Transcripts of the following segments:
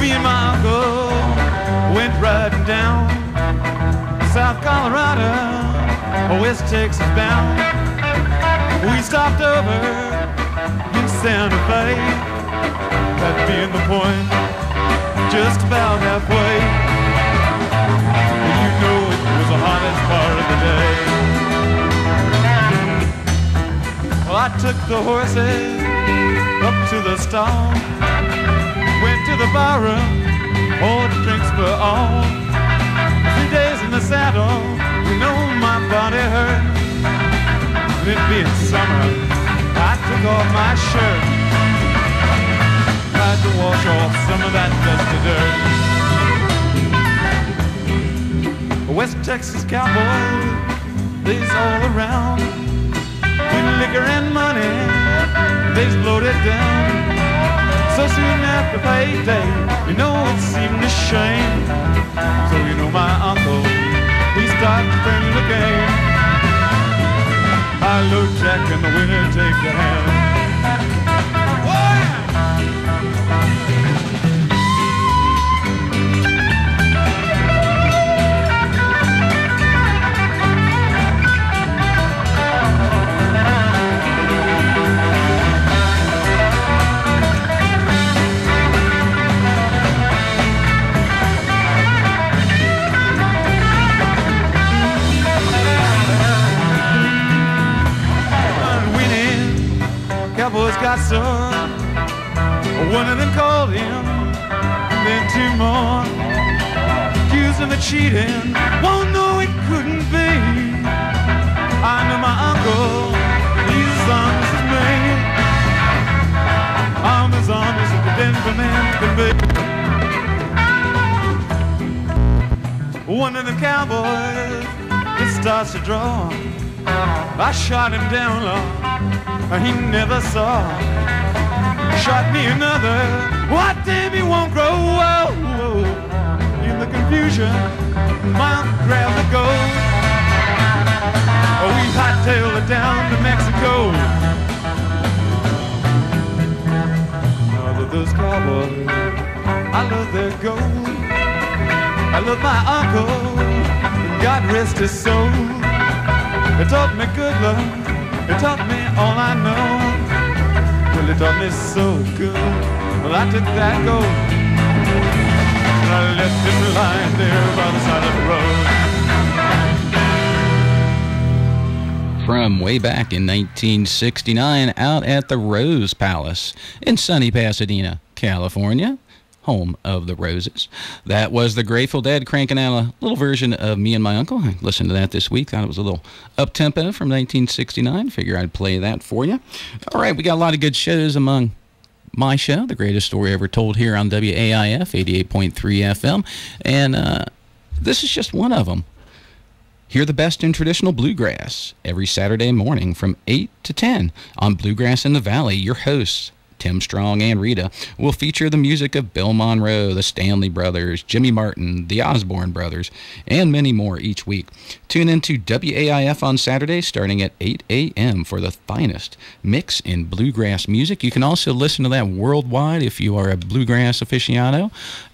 Me and my uncle went riding down South Colorado, West Texas bound. We stopped over in Santa Fe, that being the point, just about halfway. You know it was the hottest part of the day. Well, I took the horses up to the stall, went to the barroom, ordered drinks for all. 3 days in the saddle, you know my body hurt. It being summer, I took off my shirt, tried to wash off some of that dusty dirt. West Texas cowboys, they's all around. With liquor and money, they's loaded down. So soon after payday, you know it seemed a shame. So you know my uncle, he started playing the game. High low jack and the winner take the hand. Cowboys got sore. One of them called him, then two more accused him of cheating. Won't know it couldn't be. I know my uncle, he's as honest as me. I'm as honest as the Denver man can be. One of them cowboys just starts to draw. I shot him down low, he never saw. Shot me another, what damn he won't grow. Whoa, whoa. In the confusion, my uncle grabbed the gold. We hightailed it down to Mexico. Now that those cowboys, I love their gold. I love my uncle, God rest his soul. It taught me good love, it taught me all I know. Well, it taught me so good. Well, I took that gold and I left him lying there by the side of the road. From way back in 1969, out at the Rose Palace in sunny Pasadena, California, home of the Roses. That was the Grateful Dead cranking out a little version of Me and My Uncle. I listened to that this week. Thought it was a little up-tempo from 1969. Figure I'd play that for you. All right, we got a lot of good shows among my show, The Greatest Story Ever Told, here on WAIF 88.3 FM. And this is just one of them. Hear the best in traditional bluegrass every Saturday morning from 8 to 10 on Bluegrass in the Valley. Your hosts, Tim Strong and Rita, will feature the music of Bill Monroe, the Stanley Brothers, Jimmy Martin, the Osborne Brothers, and many more each week. Tune in to WAIF on Saturdays starting at 8 a.m. for the finest mix in bluegrass music. You can also listen to that worldwide if you are a bluegrass aficionado.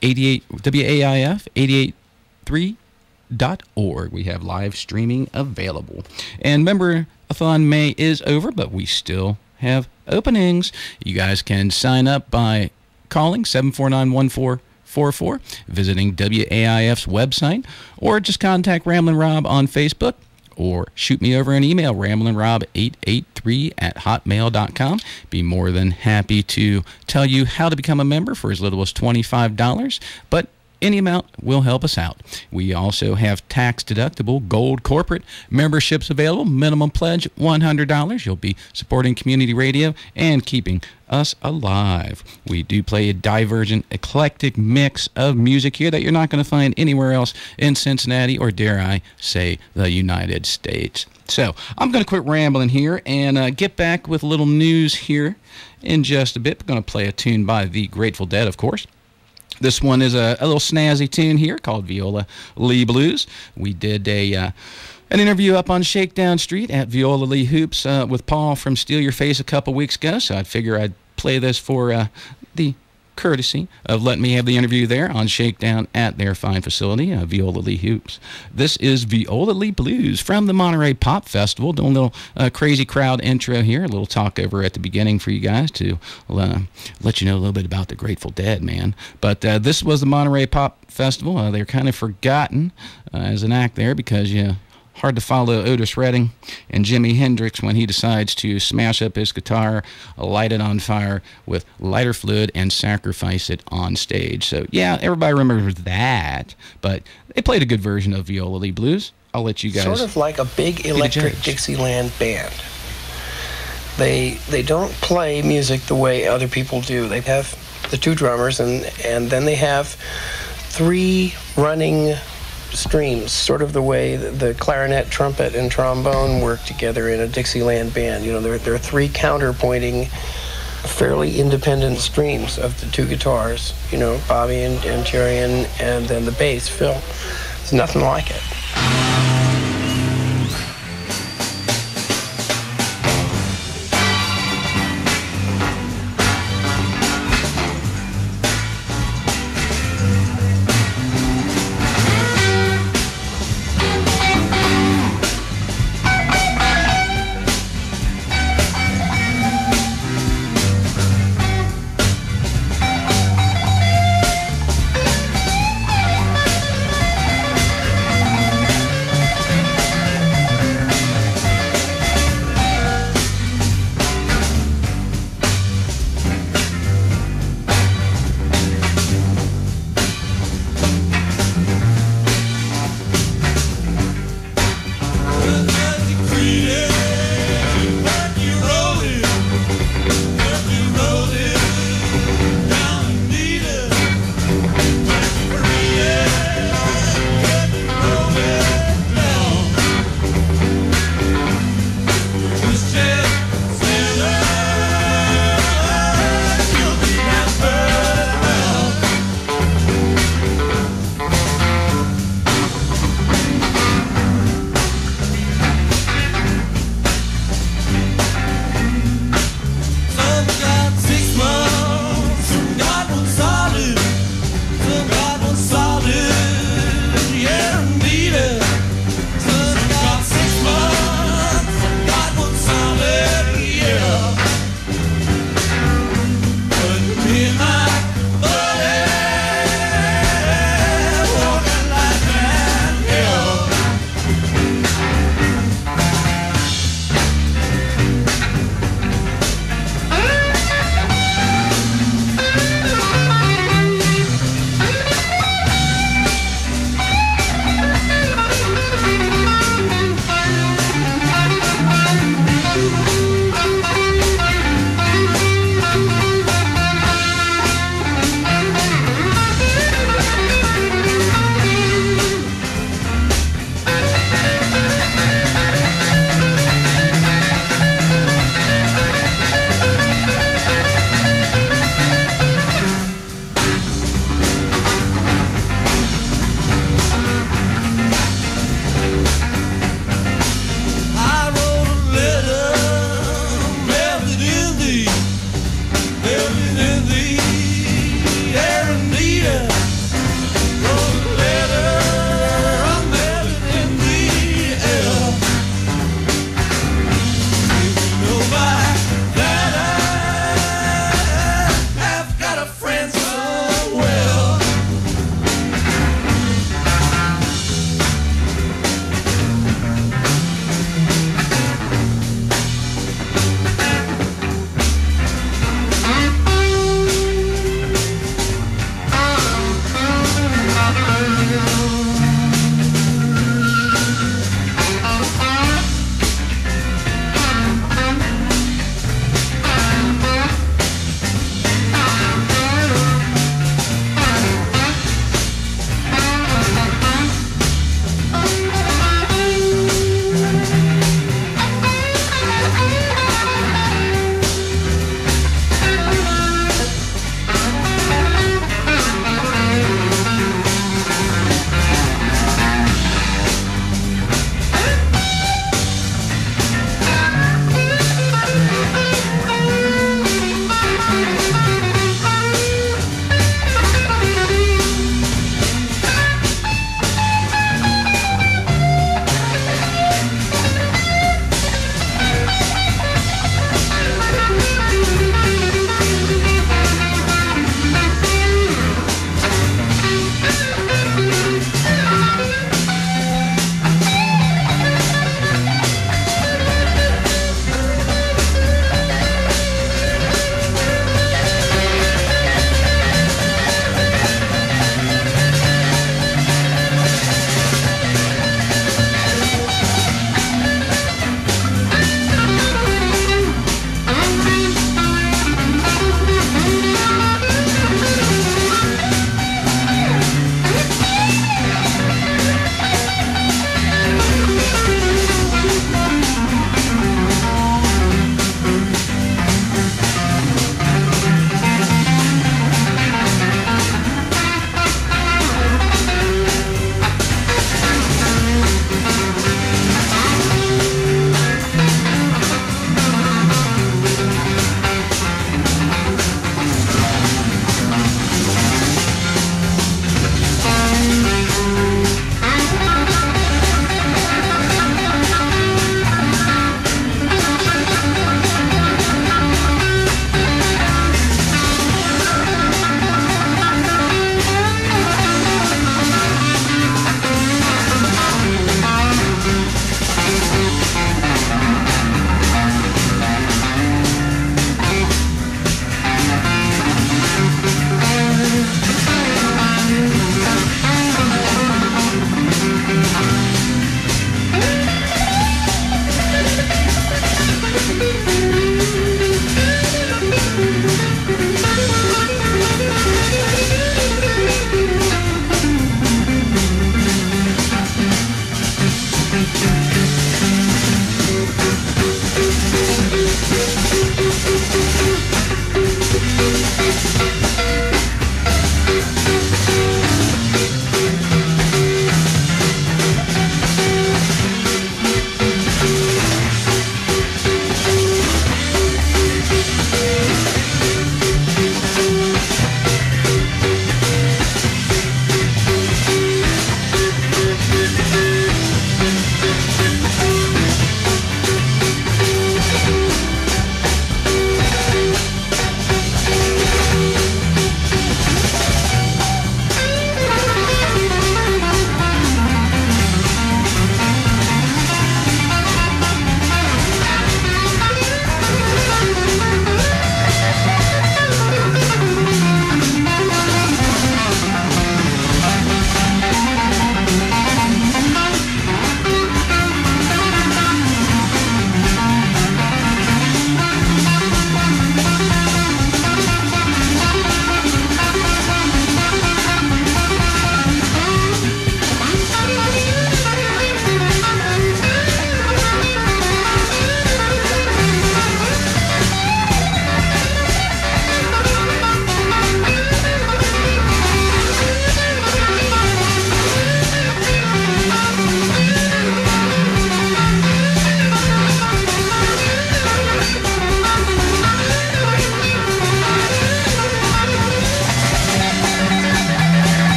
WAIF 88.3.org. We have live streaming available. And Member-a-thon May is over, but we still have openings. You guys can sign up by calling 749-1444, visiting WAIF's website, or just contact Ramblin' Rob on Facebook, or shoot me over an email, ramblinrob883@hotmail.com. Be more than happy to tell you how to become a member for as little as $25, but any amount will help us out. We also have tax-deductible gold corporate memberships available. Minimum pledge $100. You'll be supporting community radio and keeping us alive. We do play a divergent, eclectic mix of music here that you're not going to find anywhere else in Cincinnati, or dare I say, the United States. So I'm going to quit rambling here and get back with a little news here in just a bit. We're going to play a tune by the Grateful Dead, of course. This one is a little snazzy tune here called Viola Lee Blues. We did an interview up on Shakedown Street at Viola Lee Hoops with Paul from Steal Your Face a couple weeks ago, so I'd figure I'd play this for the courtesy of letting me have the interview there on Shakedown at their fine facility, Viola Lee Hoops. This is Viola Lee Blues from the Monterey Pop Festival. Doing a little crazy crowd intro here, a little talk over at the beginning for you guys to let you know a little bit about the Grateful Dead, man. But this was the Monterey Pop Festival. They're kind of forgotten as an act there because hard to follow Otis Redding and Jimi Hendrix when he decides to smash up his guitar, light it on fire with lighter fluid, and sacrifice it on stage. So, yeah, everybody remembers that, but they played a good version of Viola Lee Blues. I'll let you guys... Sort of like a big electric Dixieland band. They don't play music the way other people do. They have the two drummers, and then they have three running streams, sort of the way the clarinet, trumpet, and trombone work together in a Dixieland band. There are three counterpointing, fairly independent streams of the two guitars. Bobby and Jerry, and then the bass, Phil. There's nothing like it.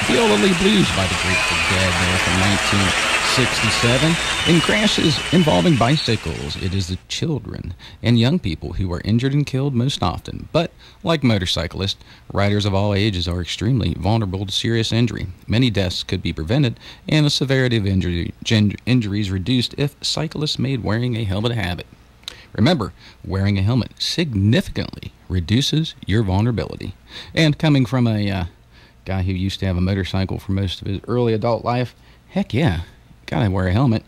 Viola Blues by the Grateful Dead there from 1967. In crashes involving bicycles, it is the children and young people who are injured and killed most often. But, like motorcyclists, riders of all ages are extremely vulnerable to serious injury. Many deaths could be prevented and the severity of injuries reduced if cyclists made wearing a helmet a habit. Remember, wearing a helmet significantly reduces your vulnerability. And coming from a guy who used to have a motorcycle for most of his early adult life, heck yeah, gotta wear a helmet.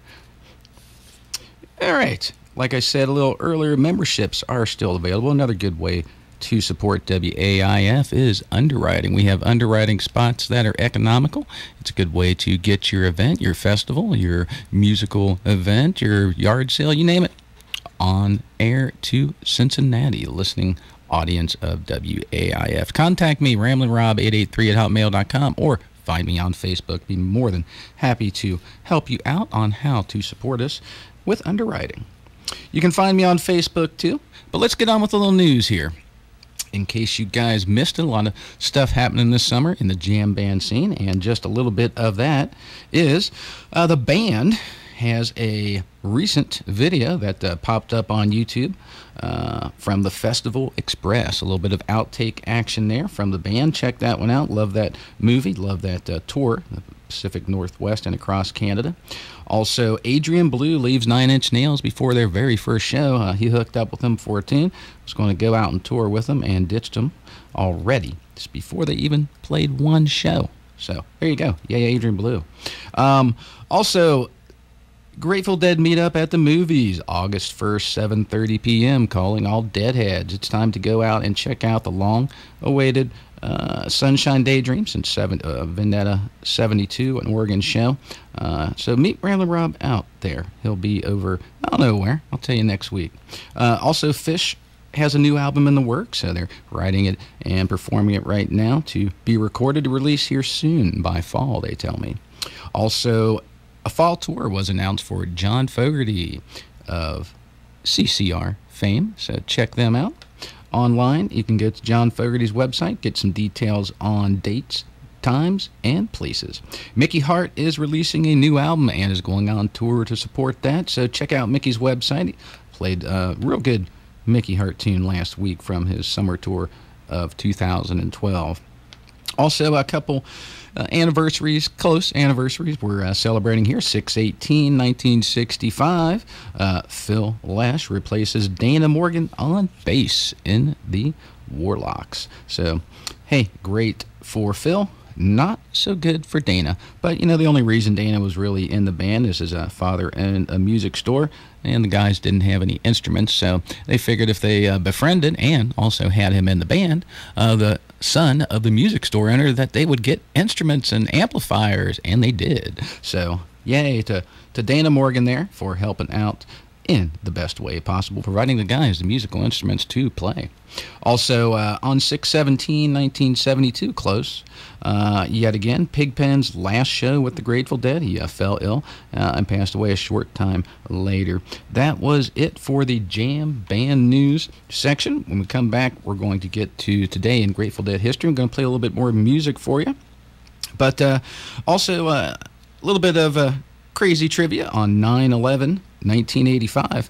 All right, like I said a little earlier, memberships are still available. Another good way to support WAIF is underwriting. We have underwriting spots that are economical. It's a good way to get your event, your festival, your musical event, your yard sale, you name it, on air to Cincinnati, listening audience of WAIF. Contact me, ramblingrob883@hotmail.com, or find me on Facebook. Be more than happy to help you out on how to support us with underwriting. You can find me on Facebook too, but let's get on with a little news here. In case you guys missed it, a lot of stuff happening this summer in the jam band scene, and just a little bit of that is the band has a recent video that popped up on YouTube from the Festival Express. A little bit of outtake action there from the band. Check that one out. Love that movie. Love that tour, the Pacific Northwest and across Canada. Also, Adrian Blue leaves 9 Inch Nails before their very first show. He hooked up with them for a tune. Was going to go out and tour with them and ditched them already, just before they even played one show. So, there you go. Yay, Adrian Blue. Also, Grateful Dead meetup at the movies, August 1st, 7:30 p.m., calling all deadheads. It's time to go out and check out the long-awaited Sunshine Daydreams and Vendetta 72, an Oregon show. So meet Ramblin' Rob out there. He'll be over, I don't know where. I'll tell you next week. Also, Fish has a new album in the works, so they're writing it and performing it right now to be recorded to release here soon, by fall, they tell me. Also, a fall tour was announced for John Fogerty of CCR fame, so check them out online. You can go to John Fogerty's website, get some details on dates, times, and places. Mickey Hart is releasing a new album and is going on tour to support that, so check out Mickey's website. He played a real good Mickey Hart tune last week from his summer tour of 2012. Also, a couple anniversaries, close anniversaries, we're celebrating here. 6/18/1965, Phil Lash replaces Dana Morgan on bass in the Warlocks. So, hey, great for Phil. Not so good for Dana. But, you know, the only reason Dana was really in the band is his father owned a music store, and the guys didn't have any instruments, so they figured if they befriended and also had him in the band, the son of the music store owner, that they would get instruments and amplifiers, and they did. So, yay to Dana Morgan there for helping out in the best way possible, providing the guys the musical instruments to play. Also, on 6/17/1972, close, yet again, Pigpen's last show with the Grateful Dead. He fell ill and passed away a short time later. That was it for the Jam Band News section. When we come back, we're going to get to today in Grateful Dead history. I'm going to play a little bit more music for you. But also a little bit of crazy trivia on 9/11/1985.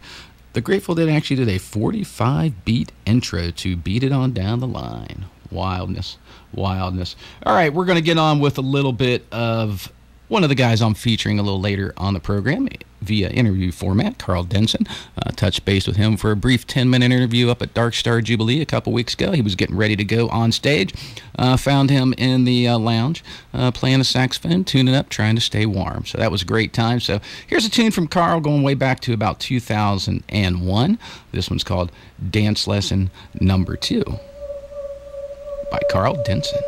The Grateful Dead actually did a 45-beat intro to Beat It On Down the Line. Wildness, wildness. All right, we're going to get on with a little bit of one of the guys I'm featuring a little later on the program via interview format, Carl Denson. Touched base with him for a brief 10-minute interview up at Dark Star Jubilee a couple weeks ago. He was getting ready to go on stage. Found him in the lounge playing a saxophone, tuning up, trying to stay warm. So that was a great time. So here's a tune from Carl going way back to about 2001. This one's called Dance Lesson Number 2 by Carl Denson.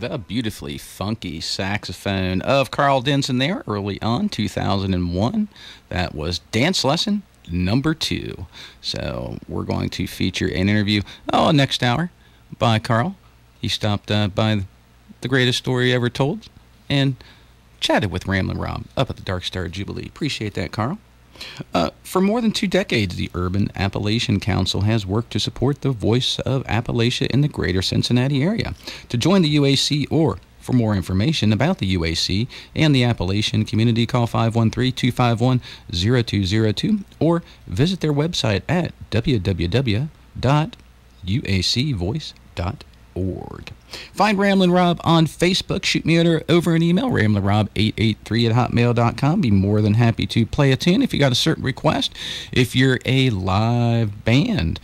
the beautifully funky saxophone of Carl Denson there early on, 2001. That was Dance Lesson number 2. So we're going to feature an interview next hour by Carl. He stopped by the greatest story ever told and chatted with Ramblin' Rob up at the Dark Star Jubilee. Appreciate that, Carl. For more than 2 decades, the Urban Appalachian Council has worked to support the voice of Appalachia in the greater Cincinnati area. To join the UAC or for more information about the UAC and the Appalachian community, call 513-251-0202 or visit their website at www.uacvoice.org. Find Ramblin' Rob on Facebook. Shoot me over an email, ramlinrob883@hotmail.com. Be more than happy to play a tune if you got a certain request. If you're a live band,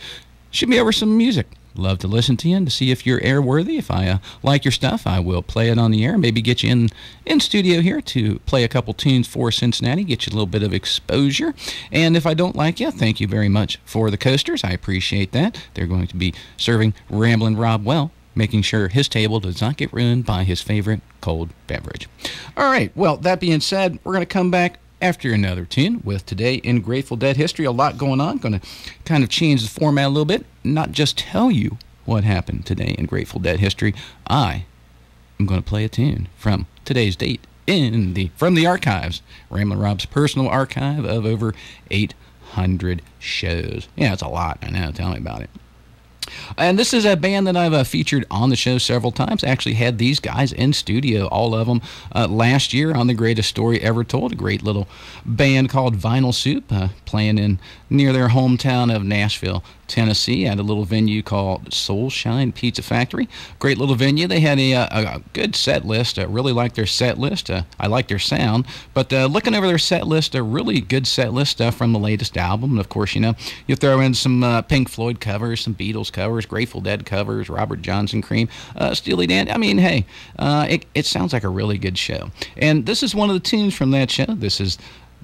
shoot me over some music. Love to listen to you and to see if you're airworthy. If I like your stuff, I will play it on the air. Maybe get you in studio here to play a couple tunes for Cincinnati, get you a little bit of exposure. And if I don't like you, thank you very much for the coasters. I appreciate that. They're going to be serving Ramblin' Rob well, making sure his table does not get ruined by his favorite cold beverage. All right, well, that being said, we're going to come back after another tune with Today in Grateful Dead History. A lot going on. Going to kind of change the format a little bit, not just tell you what happened today in Grateful Dead history. I am going to play a tune from today's date from the archives, Ramblin' Rob's personal archive of over 800 shows. Yeah, it's a lot. I know. Tell me about it. And this is a band that I've featured on the show several times. I actually had these guys in studio, all of them, last year on The Greatest Story Ever Told. A great little band called Vinyl Soup, playing near their hometown of Nashville, Tennessee, at a little venue called Soulshine Pizza Factory. Great little venue. They had a good set list. I really liked their set list. I liked their sound. But looking over their set list, a really good set list stuff from the latest album. And of course, you throw in some Pink Floyd covers, some Beatles covers, Grateful Dead covers, Robert Johnson Cream, Steely Dan. I mean, hey, it sounds like a really good show. And this is one of the tunes from that show. This is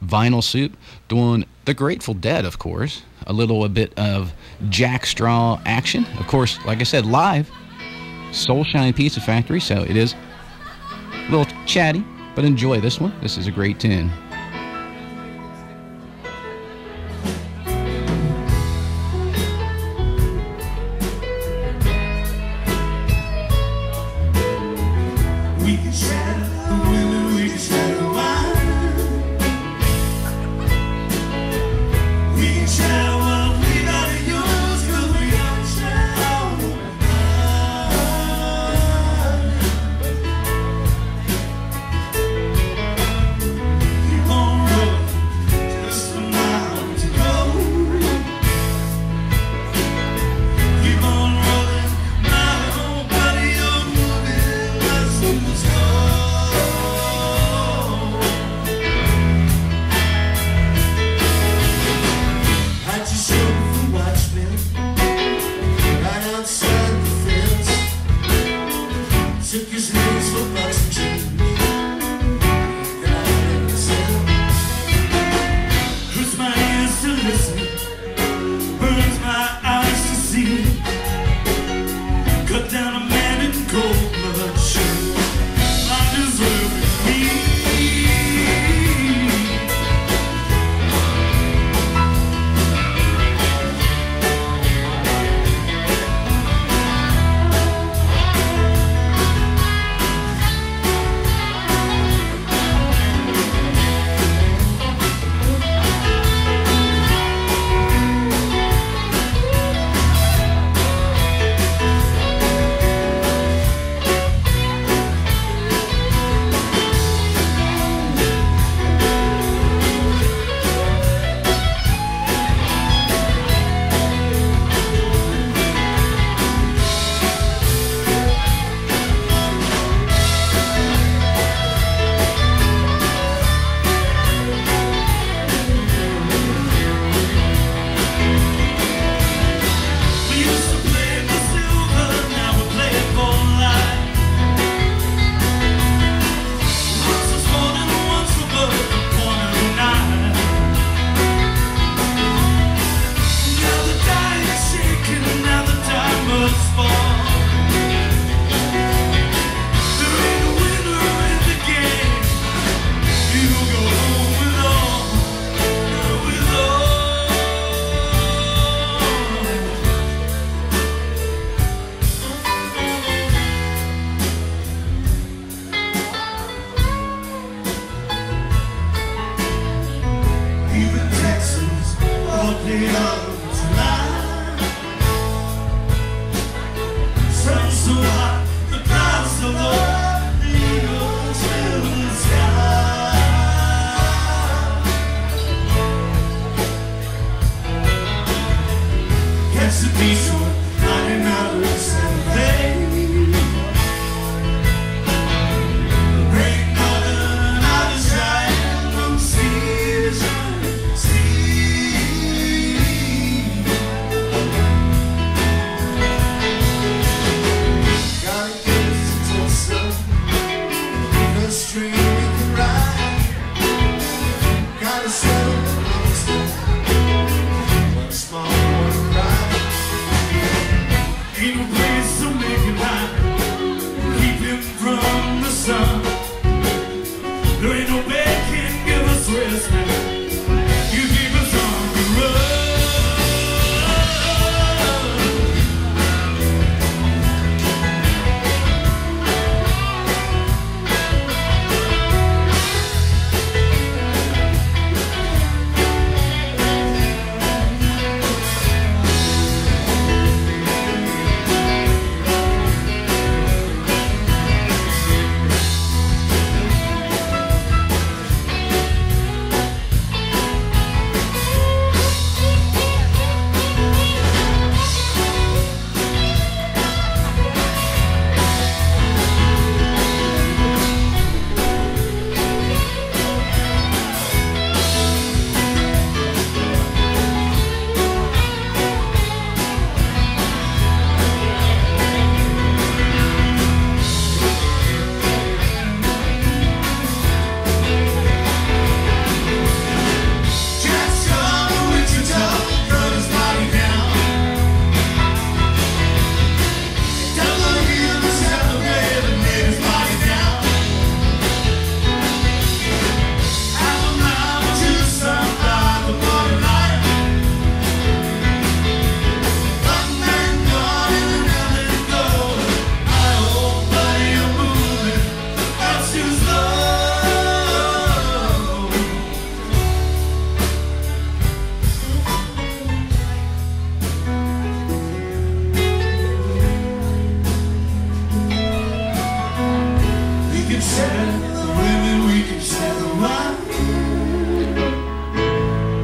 Vinyl Soup doing the Grateful Dead, of course. A bit of Jack Straw action. Of course, like I said, live, Soulshine Pizza Factory, so it is a little chatty, but enjoy this one. This is a great tune. We can shatter the women, we can shatter the wine. We can share what we gotta use, 'cause we don't share. Keep on rolling, just a mile to go. Keep on rolling, my old buddy, you're moving less than the I just showed the watchman right outside the fence. Took his nails for bucks and change. Got him to sell. Hurts my ears to listen, burns my eyes to see. Cut down a man in cold blood, sure I deserve me.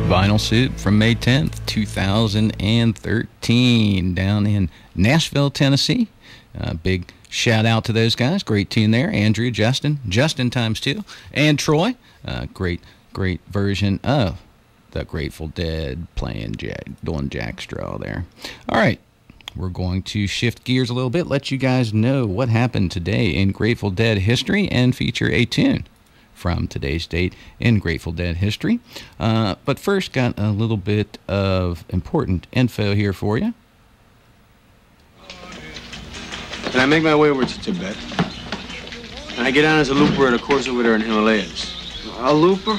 Vinyl Soup from May 10th, 2013, down in Nashville, Tennessee. Big shout out to those guys. Great tune there. Andrew, Justin times two, and Troy. Great version of the Grateful Dead doing Jackstraw there. All right, we're going to shift gears a little bit, let you guys know what happened today in Grateful Dead history, and feature a tune from today's date in Grateful Dead history. But first, got a little bit of important info here for you. And I make my way over to Tibet. And I get on as a looper at a course over there in Himalayas. A looper?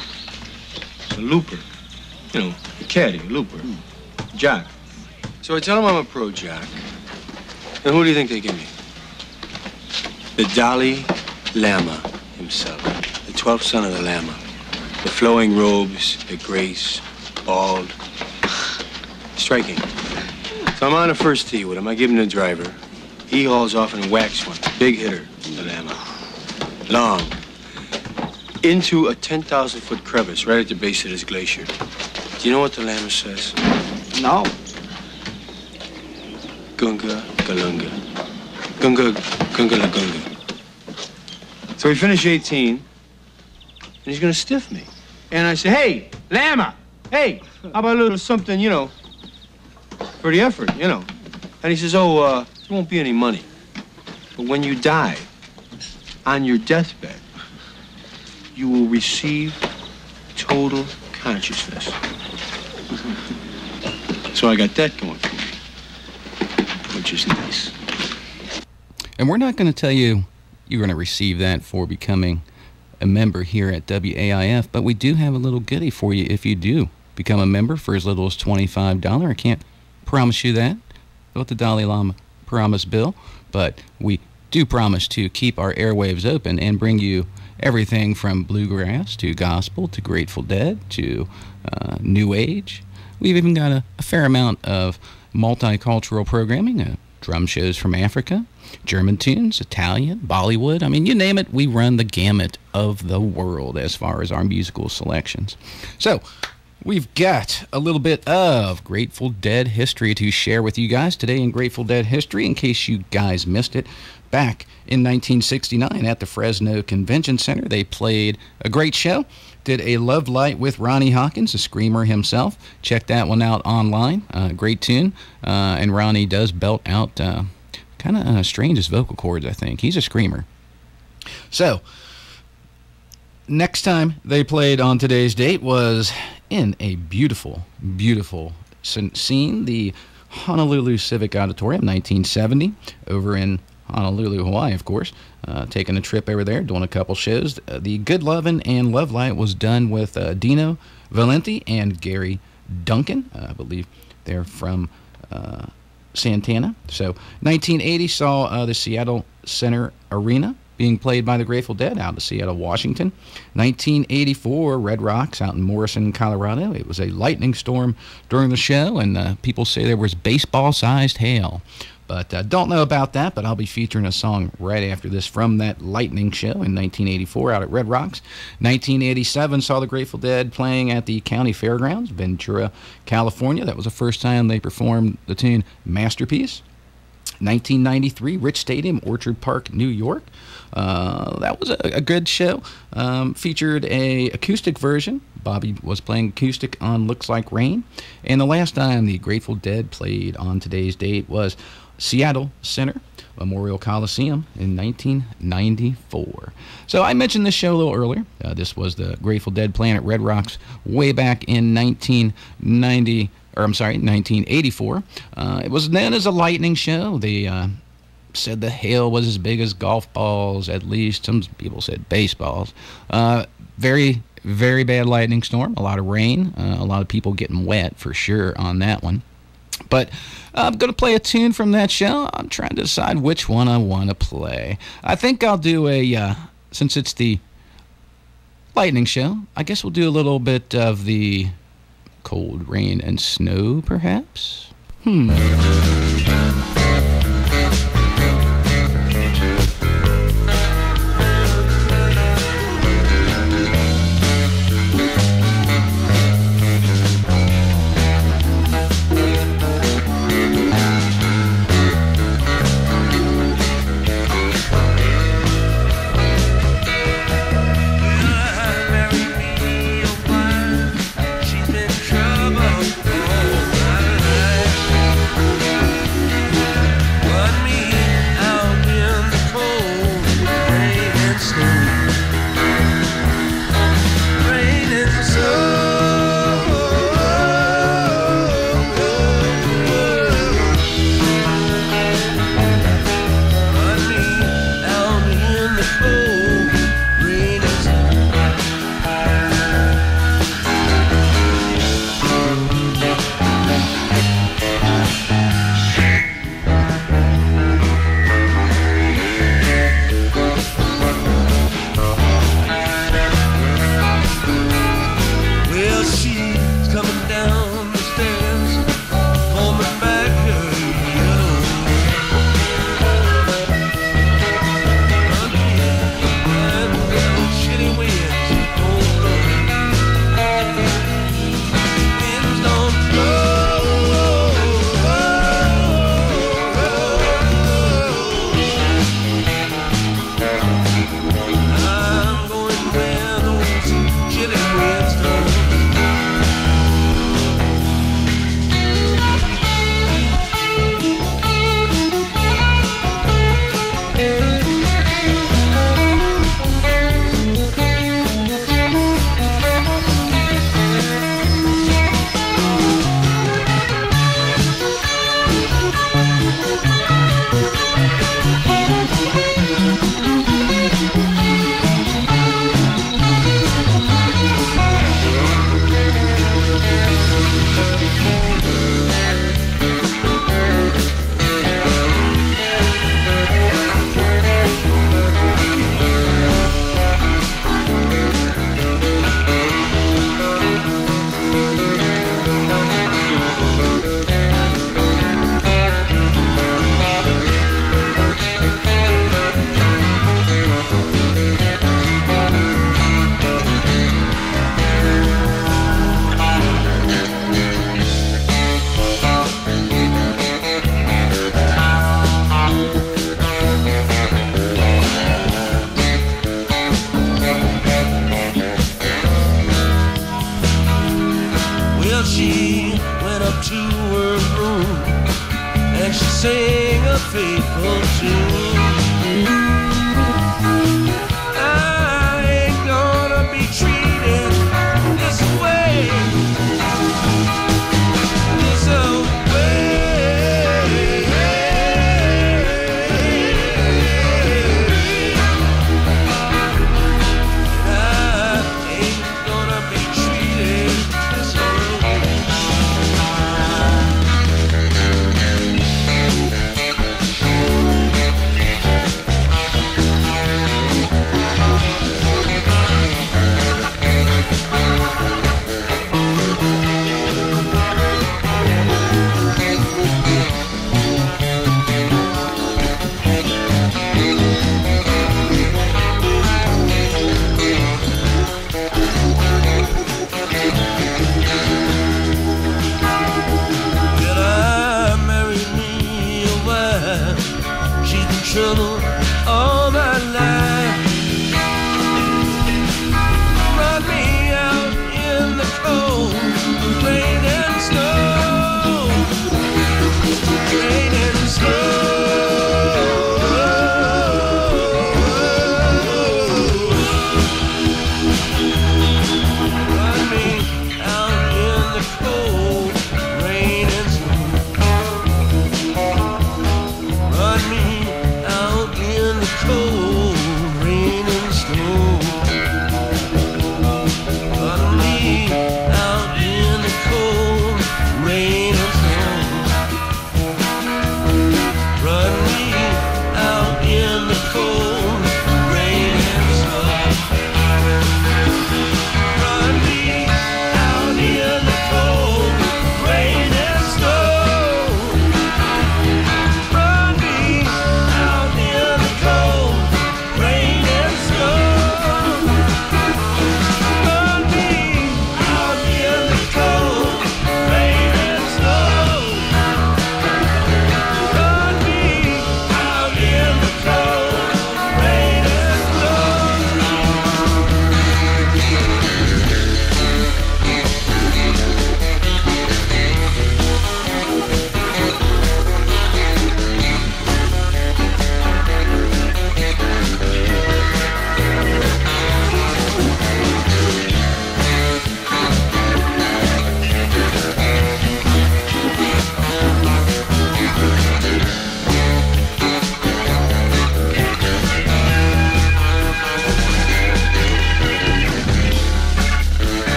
A looper. You know, a caddy, a looper. Jock. So I tell them I'm a pro jock. And who do you think they give me? The Dalai Lama himself. The 12th son of the Lama. The flowing robes, the grace, bald. Striking. So I'm on a first tee with him. I give him the driver. He hauls off and whacks one. Big hitter, the Lama. Long. Into a 10,000-foot crevice right at the base of this glacier. Do you know what the Lama says? No. Gunga Galunga. Gunga Gunga La Gunga. So we finish 18, and he's gonna stiff me. And I say, hey, Lama, hey, how about a little something, you know, for the effort, you know? And he says, oh, there won't be any money. But when you die, on your deathbed, you will receive total consciousness. So I got that going for me, which is nice. And we're not going to tell you you're going to receive that for becoming a member here at WAIF, but we do have a little goodie for you if you do become a member for as little as $25. I can't promise you that, what the Dalai Lama promised, Bill, but we do promise to keep our airwaves open and bring you everything from bluegrass to gospel to Grateful Dead to New Age. We've even got a fair amount of multicultural programming, drum shows from Africa, German tunes, Italian, Bollywood. I mean, you name it, we run the gamut of the world as far as our musical selections. So, we've got a little bit of Grateful Dead history to share with you guys today in Grateful Dead history, in case you guys missed it. Back in 1969 at the Fresno Convention Center, they played a great show. Did a Love Light with Ronnie Hawkins, the screamer himself. Check that one out online. Great tune. And Ronnie does belt out kind of strangest vocal cords, I think. He's a screamer. So, next time they played on today's date was in a beautiful, beautiful scene, the Honolulu Civic Auditorium, 1970, over in Honolulu, Hawaii, of course. Taking a trip over there, doing a couple shows. The Good Lovin' and Love Light was done with Dino Valenti and Gary Duncan. I believe they're from Santana. So 1980 saw the Seattle Center Arena being played by the Grateful Dead out of Seattle, Washington. 1984, Red Rocks out in Morrison, Colorado. It was a lightning storm during the show, and people say there was baseball-sized hail. But don't know about that, but I'll be featuring a song right after this from that lightning show in 1984 out at Red Rocks. 1987 saw the Grateful Dead playing at the County Fairgrounds, Ventura, California. That was the first time they performed the tune Masterpiece. 1993, Rich Stadium, Orchard Park, New York. That was a good show. Featured a acoustic version. Bobby was playing acoustic on Looks Like Rain. And the last time the Grateful Dead played on today's date was Seattle Center Memorial Coliseum in 1994. So I mentioned this show a little earlier. This was the Grateful Dead playing at Red Rocks way back in 1984. It was known as a lightning show. They said the hail was as big as golf balls, at least. Some people said baseballs. Very, very bad lightning storm. A lot of rain. A lot of people getting wet for sure on that one. But I'm going to play a tune from that show. I'm trying to decide which one I want to play. I think I'll do since it's the lightning show, I guess we'll do a little bit of the Cold Rain and Snow, perhaps?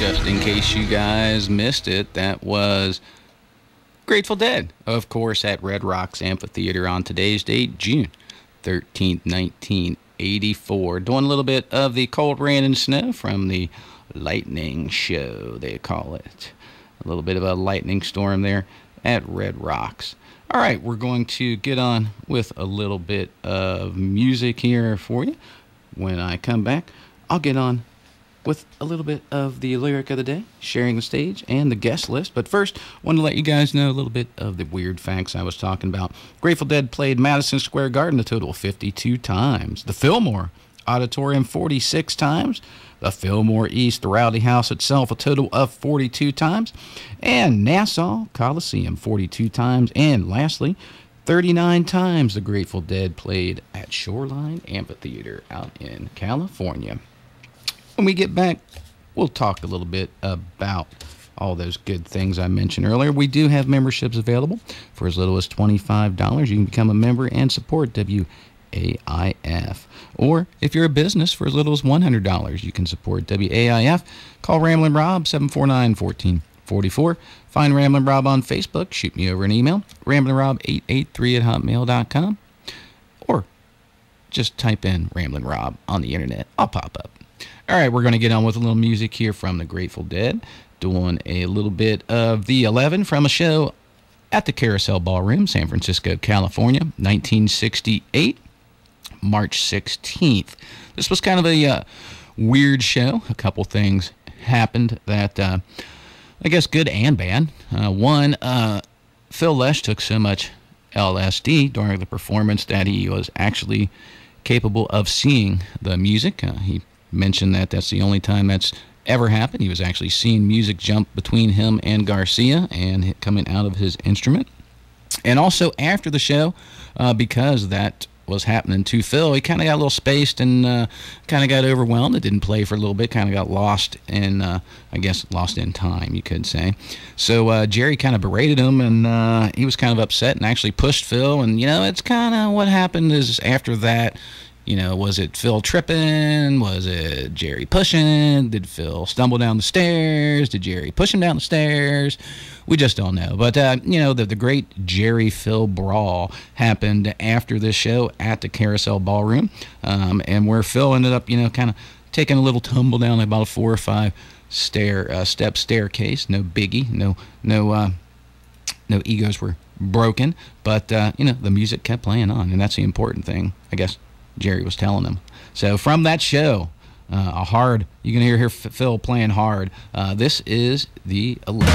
just in case you guys missed it, that was Grateful Dead, of course, at Red Rocks Amphitheater on today's date, June 13th, 1984. Doing a little bit of the Cold Rain and Snow from the Lightning Show, they call it. A little bit of a lightning storm there at Red Rocks. All right, we're going to get on with a little bit of music here for you. When I come back, I'll get on with a little bit of the lyric of the day, sharing the stage, and the guest list. But first, I want to let you guys know a little bit of the weird facts I was talking about. Grateful Dead played Madison Square Garden a total of 52 times. The Fillmore Auditorium 46 times. The Fillmore East, the Rowdy House itself, a total of 42 times. And Nassau Coliseum 42 times. And lastly, 39 times the Grateful Dead played at Shoreline Amphitheater out in California. When we get back, we'll talk a little bit about all those good things I mentioned earlier. We do have memberships available for as little as $25. You can become a member and support WAIF. Or if you're a business, for as little as $100, you can support WAIF. Call Ramblin' Rob, 749-1444. Find Ramblin' Rob on Facebook. Shoot me over an email, ramblinrob883@hotmail.com. Or just type in Ramblin' Rob on the internet. I'll pop up. All right, we're going to get on with a little music here from the Grateful Dead, doing a little bit of the 11 from a show at the Carousel Ballroom, San Francisco, California, 1968, March 16th. This was kind of a weird show. A couple things happened that, I guess, good and bad. One, Phil Lesh took so much LSD during the performance that he was actually capable of seeing the music. He mentioned that that's the only time that's ever happened. He was actually seeing music jump between him and Garcia and coming out of his instrument. And also after the show, because that was happening to Phil, he kind of got a little spaced and kind of got overwhelmed. It didn't play for a little bit, kind of got lost in, I guess, lost in time, you could say. So Jerry kind of berated him, and he was kind of upset and actually pushed Phil. And, you know, it's kind of what happened is after that, you know, was it Phil tripping? Was it Jerry pushing? Did Phil stumble down the stairs? Did Jerry push him down the stairs? We just don't know. But, you know, the great Jerry-Phil brawl happened after this show at the Carousel Ballroom, and where Phil ended up, you know, kind of taking a little tumble down about a 4 or 5 step staircase. No biggie. No egos were broken. But, you know, the music kept playing on, and that's the important thing, I guess Jerry was telling them. So from that show, a hard, you can hear Phil playing hard. This is the 11.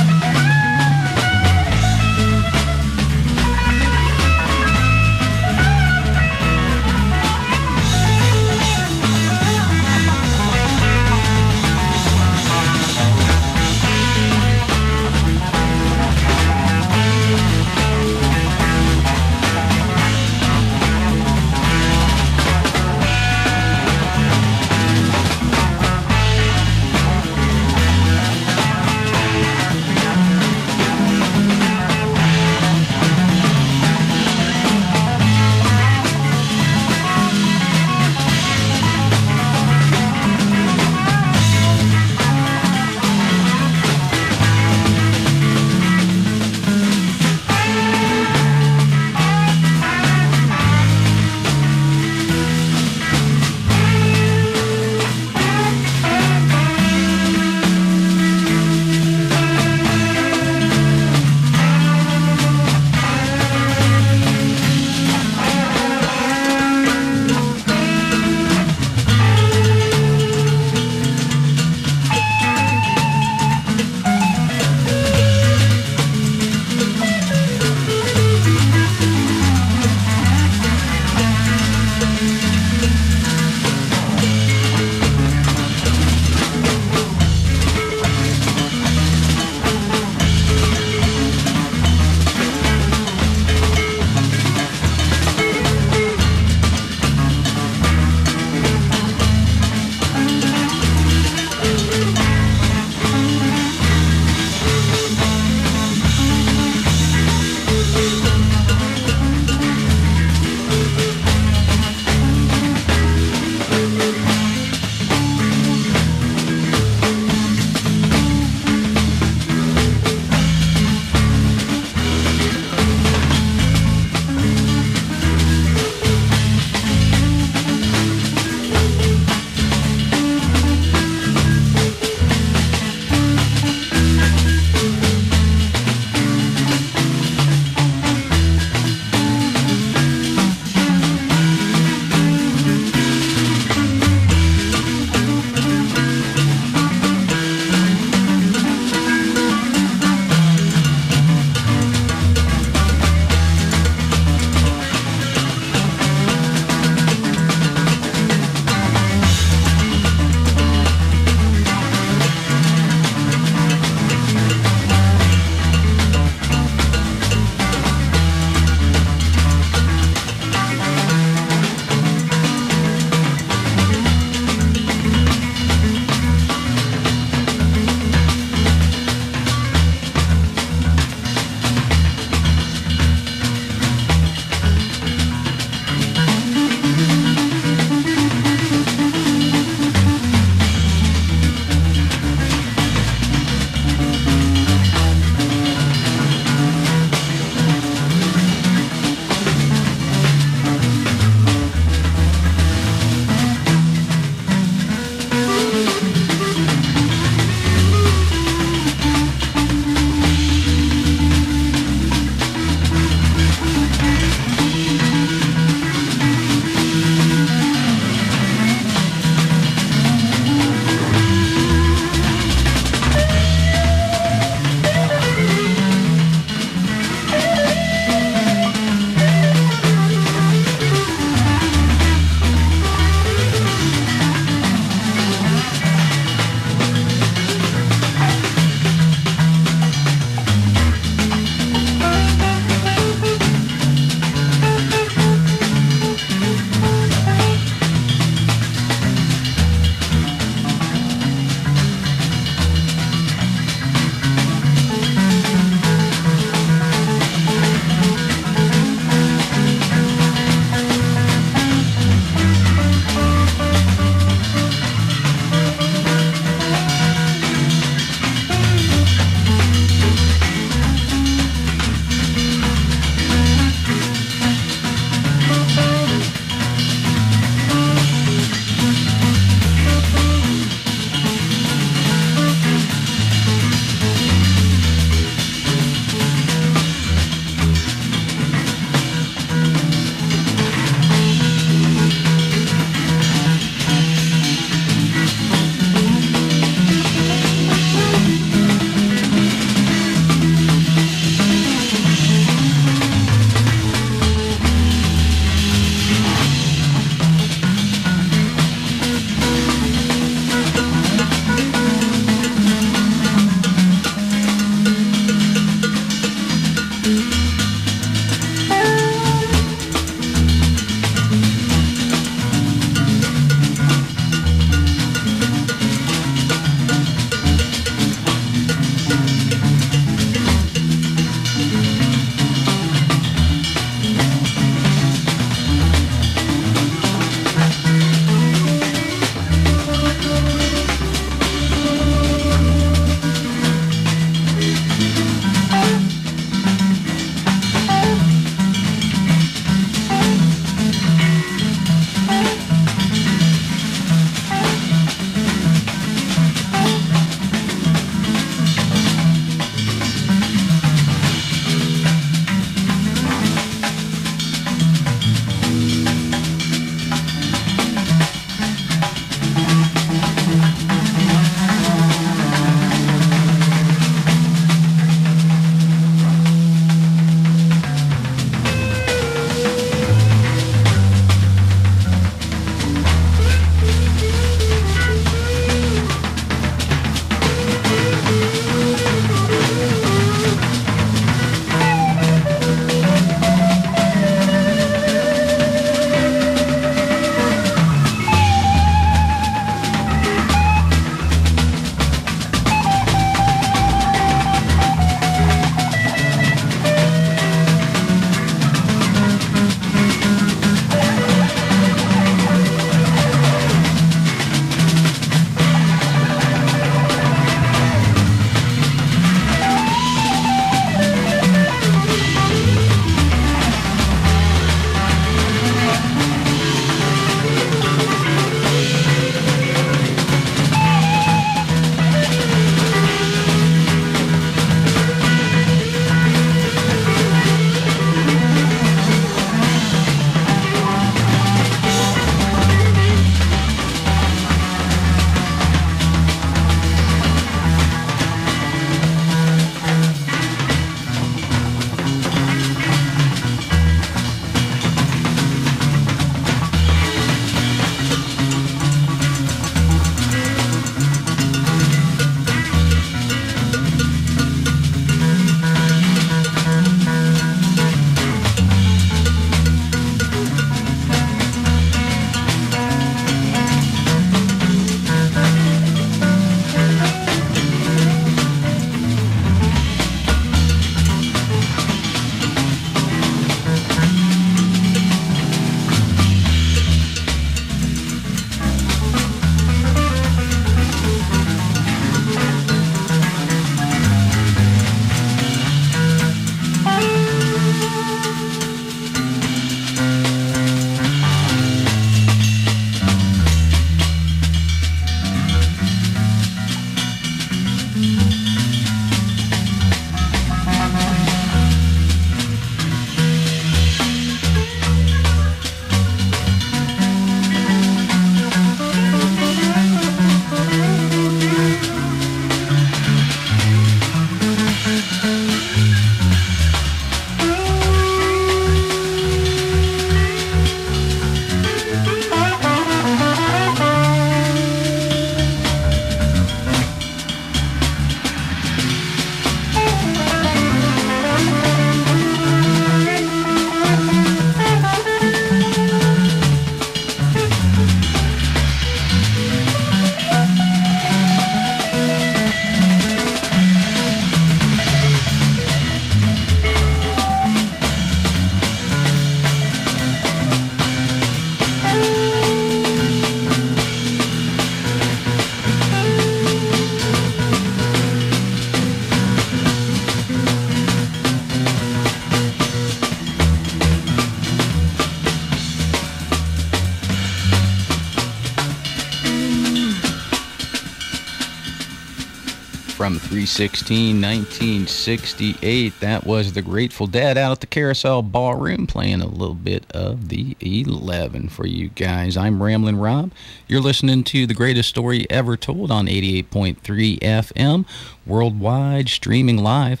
from 3/16/1968. That was the Grateful Dead out at the Carousel Ballroom, playing a little bit of the 11 for you guys. I'm Ramblin' Rob. You're listening to the greatest story ever told on 88.3 FM, worldwide, streaming live,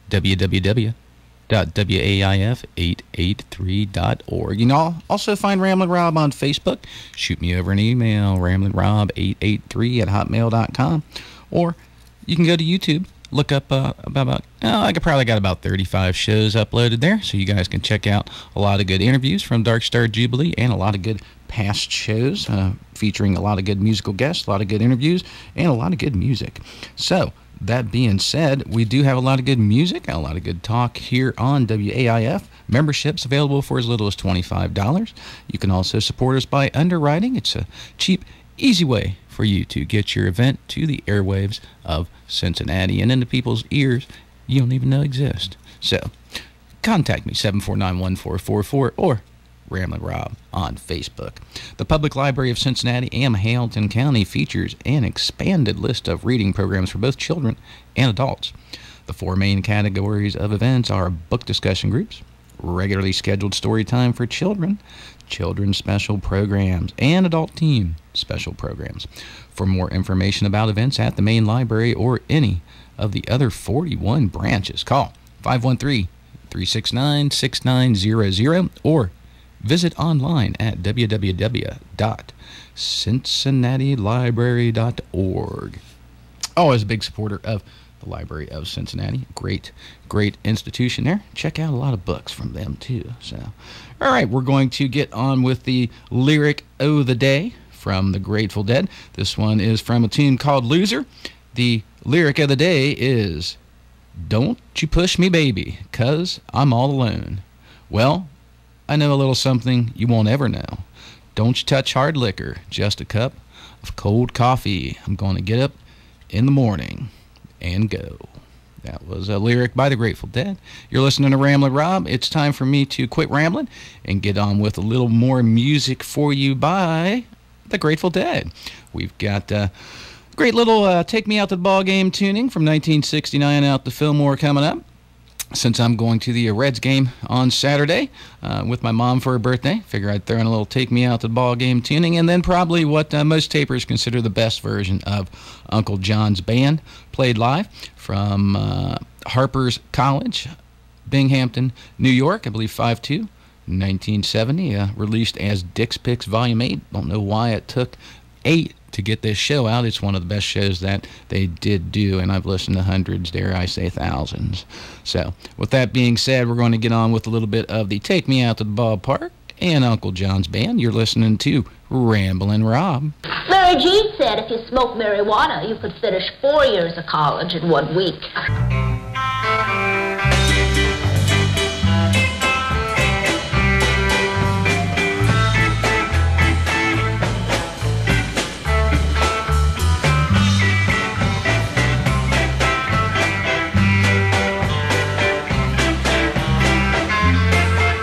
www.waif883.org. You can also find Ramblin' Rob on Facebook. Shoot me over an email, ramlinrob883@hotmail.com. Or you can go to YouTube, look up I probably got about 35 shows uploaded there, so you guys can check out a lot of good interviews from Dark Star Jubilee and a lot of good past shows featuring a lot of good musical guests, a lot of good interviews, and a lot of good music. So, that being said, we do have a lot of good music, a lot of good talk here on WAIF. Memberships available for as little as $25. You can also support us by underwriting. It's a cheap, easy way for you to get your event to the airwaves of Cincinnati and into people's ears you don't even know exist. So, contact me, 749-1444, or Ramblin' Rob on Facebook. The Public Library of Cincinnati and Hamilton County features an expanded list of reading programs for both children and adults. The four main categories of events are book discussion groups, regularly scheduled story time for children, children's special programs, and adult team special programs. For more information about events at the main library or any of the other 41 branches, call 513-369-6900 or visit online at www.cincinnatilibrary.org. Always a big supporter of the Library of Cincinnati. Great institution there. Check out a lot of books from them, too. So, all right, we're going to get on with the lyric of the day from the Grateful Dead. This one is from a tune called Loser. The lyric of the day is, "Don't you push me, baby, 'cause I'm all alone. Well, I know a little something you won't ever know. Don't you touch hard liquor, just a cup of cold coffee. I'm going to get up in the morning and go." That was a lyric by the Grateful Dead. You're listening to Ramblin' Rob. It's time for me to quit rambling and get on with a little more music for you by the Grateful Dead. We've got great little Take Me Out to the Ball Game tuning from 1969 out to Fillmore coming up. Since I'm going to the Reds game on Saturday with my mom for her birthday, figure I'd throw in a little Take Me Out to the Ball Game tuning, and then probably what most tapers consider the best version of Uncle John's Band, played live from Harper's College, Binghamton, New York, I believe 5/2, 1970, released as Dick's Picks Volume 8. Don't know why it took 8 to get this show out. It's one of the best shows that they did do, and I've listened to hundreds, dare I say thousands. So, with that being said, we're going to get on with a little bit of the Take Me Out to the Ballpark and Uncle John's Band. You're listening to Ramblin' Rob. Mary Jean said if you smoke marijuana, you could finish 4 years of college in 1 week.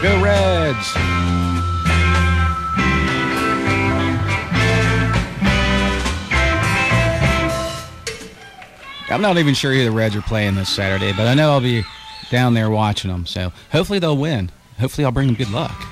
Go Reds! I'm not even sure who the Reds are playing this Saturday, but I know I'll be down there watching them, so hopefully they'll win. Hopefully I'll bring them good luck.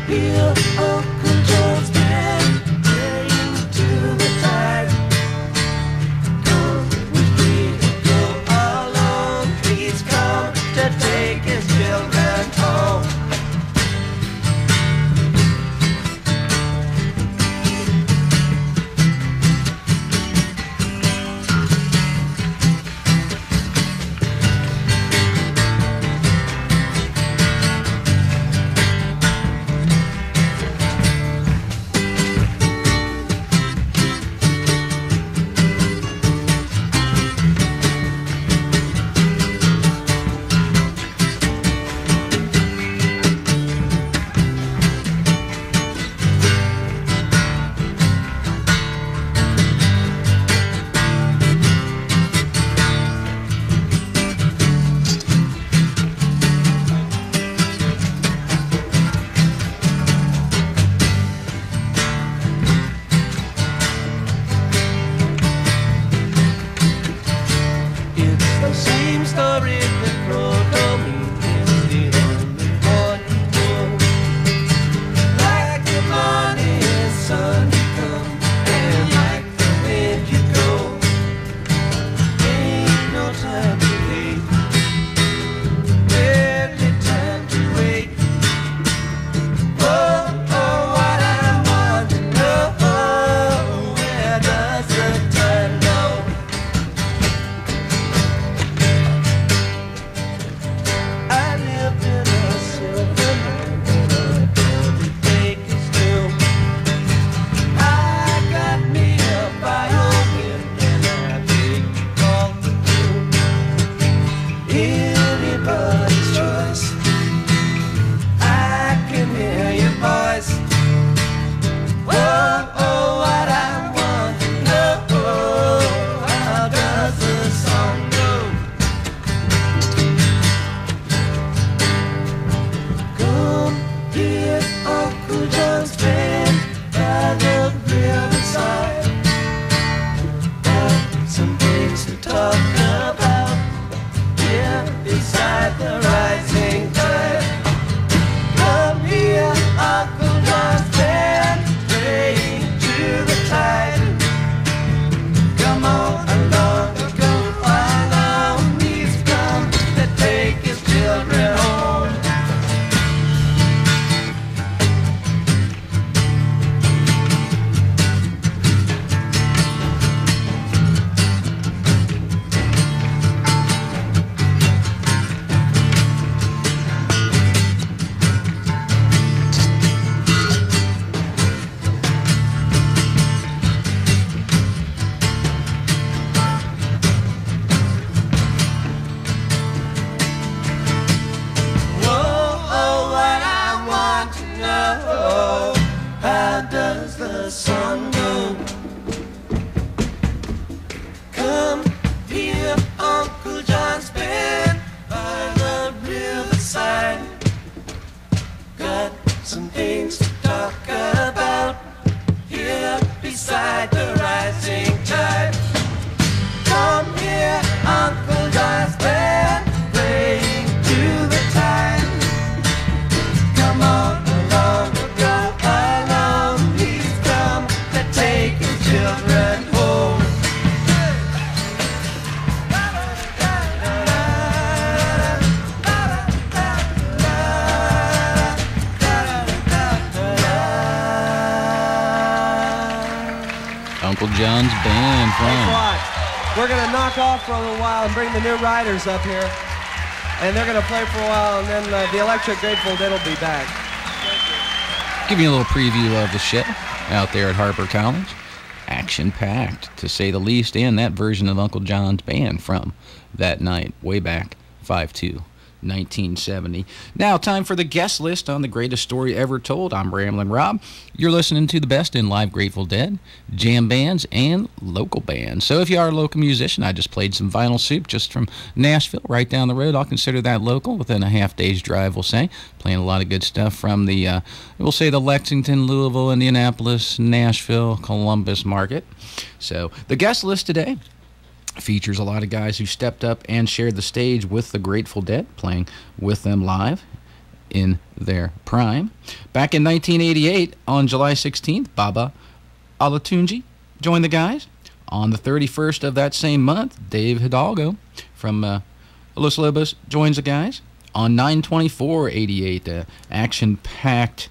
hear Uncle John's band playing to the tide. Come with me, go along, please come to take his children home. Uncle John's band from. We're going to knock off for a little while and bring the new riders up here. And they're going to play for a while, and then the Electric Grateful Dead will be back. Give you a little preview of the show out there at Harper College. Action-packed, to say the least, and that version of Uncle John's band from that night, way back, 5/2. 1970. Now, time for the guest list on the greatest story ever told. I'm Ramblin' Rob. You're listening to the best in live Grateful Dead, jam bands, and local bands. So if you are a local musician, I just played some Vinyl Soup just from Nashville, right down the road. I'll consider that local, within a half-day's drive, we'll say. Playing a lot of good stuff from the, we'll say, the Lexington, Louisville, Indianapolis, Nashville, Columbus market. So the guest list today features a lot of guys who stepped up and shared the stage with the Grateful Dead, playing with them live in their prime. Back in 1988, on July 16th, Baba Olatunji joined the guys. On the 31st of that same month, Dave Hidalgo from Los Lobos joins the guys. On 9/24/88, action-packed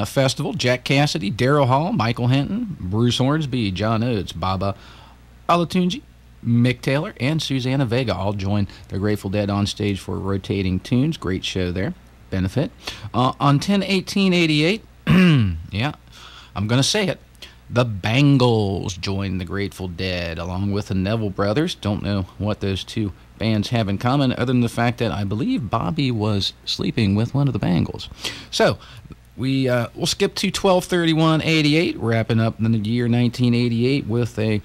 festival, Jack Cassidy, Daryl Hall, Michael Hinton, Bruce Hornsby, John Oates, Baba Olatunji, Mick Taylor, and Susanna Vega all joined the Grateful Dead on stage for Rotating Tunes. Great show there. Benefit. On 10/18/88, yeah, I'm going to say it, the Bangles joined the Grateful Dead along with the Neville Brothers. Don't know what those two bands have in common other than the fact that I believe Bobby was sleeping with one of the Bangles. So we'll skip to 12/31/88, wrapping up in the year 1988 with the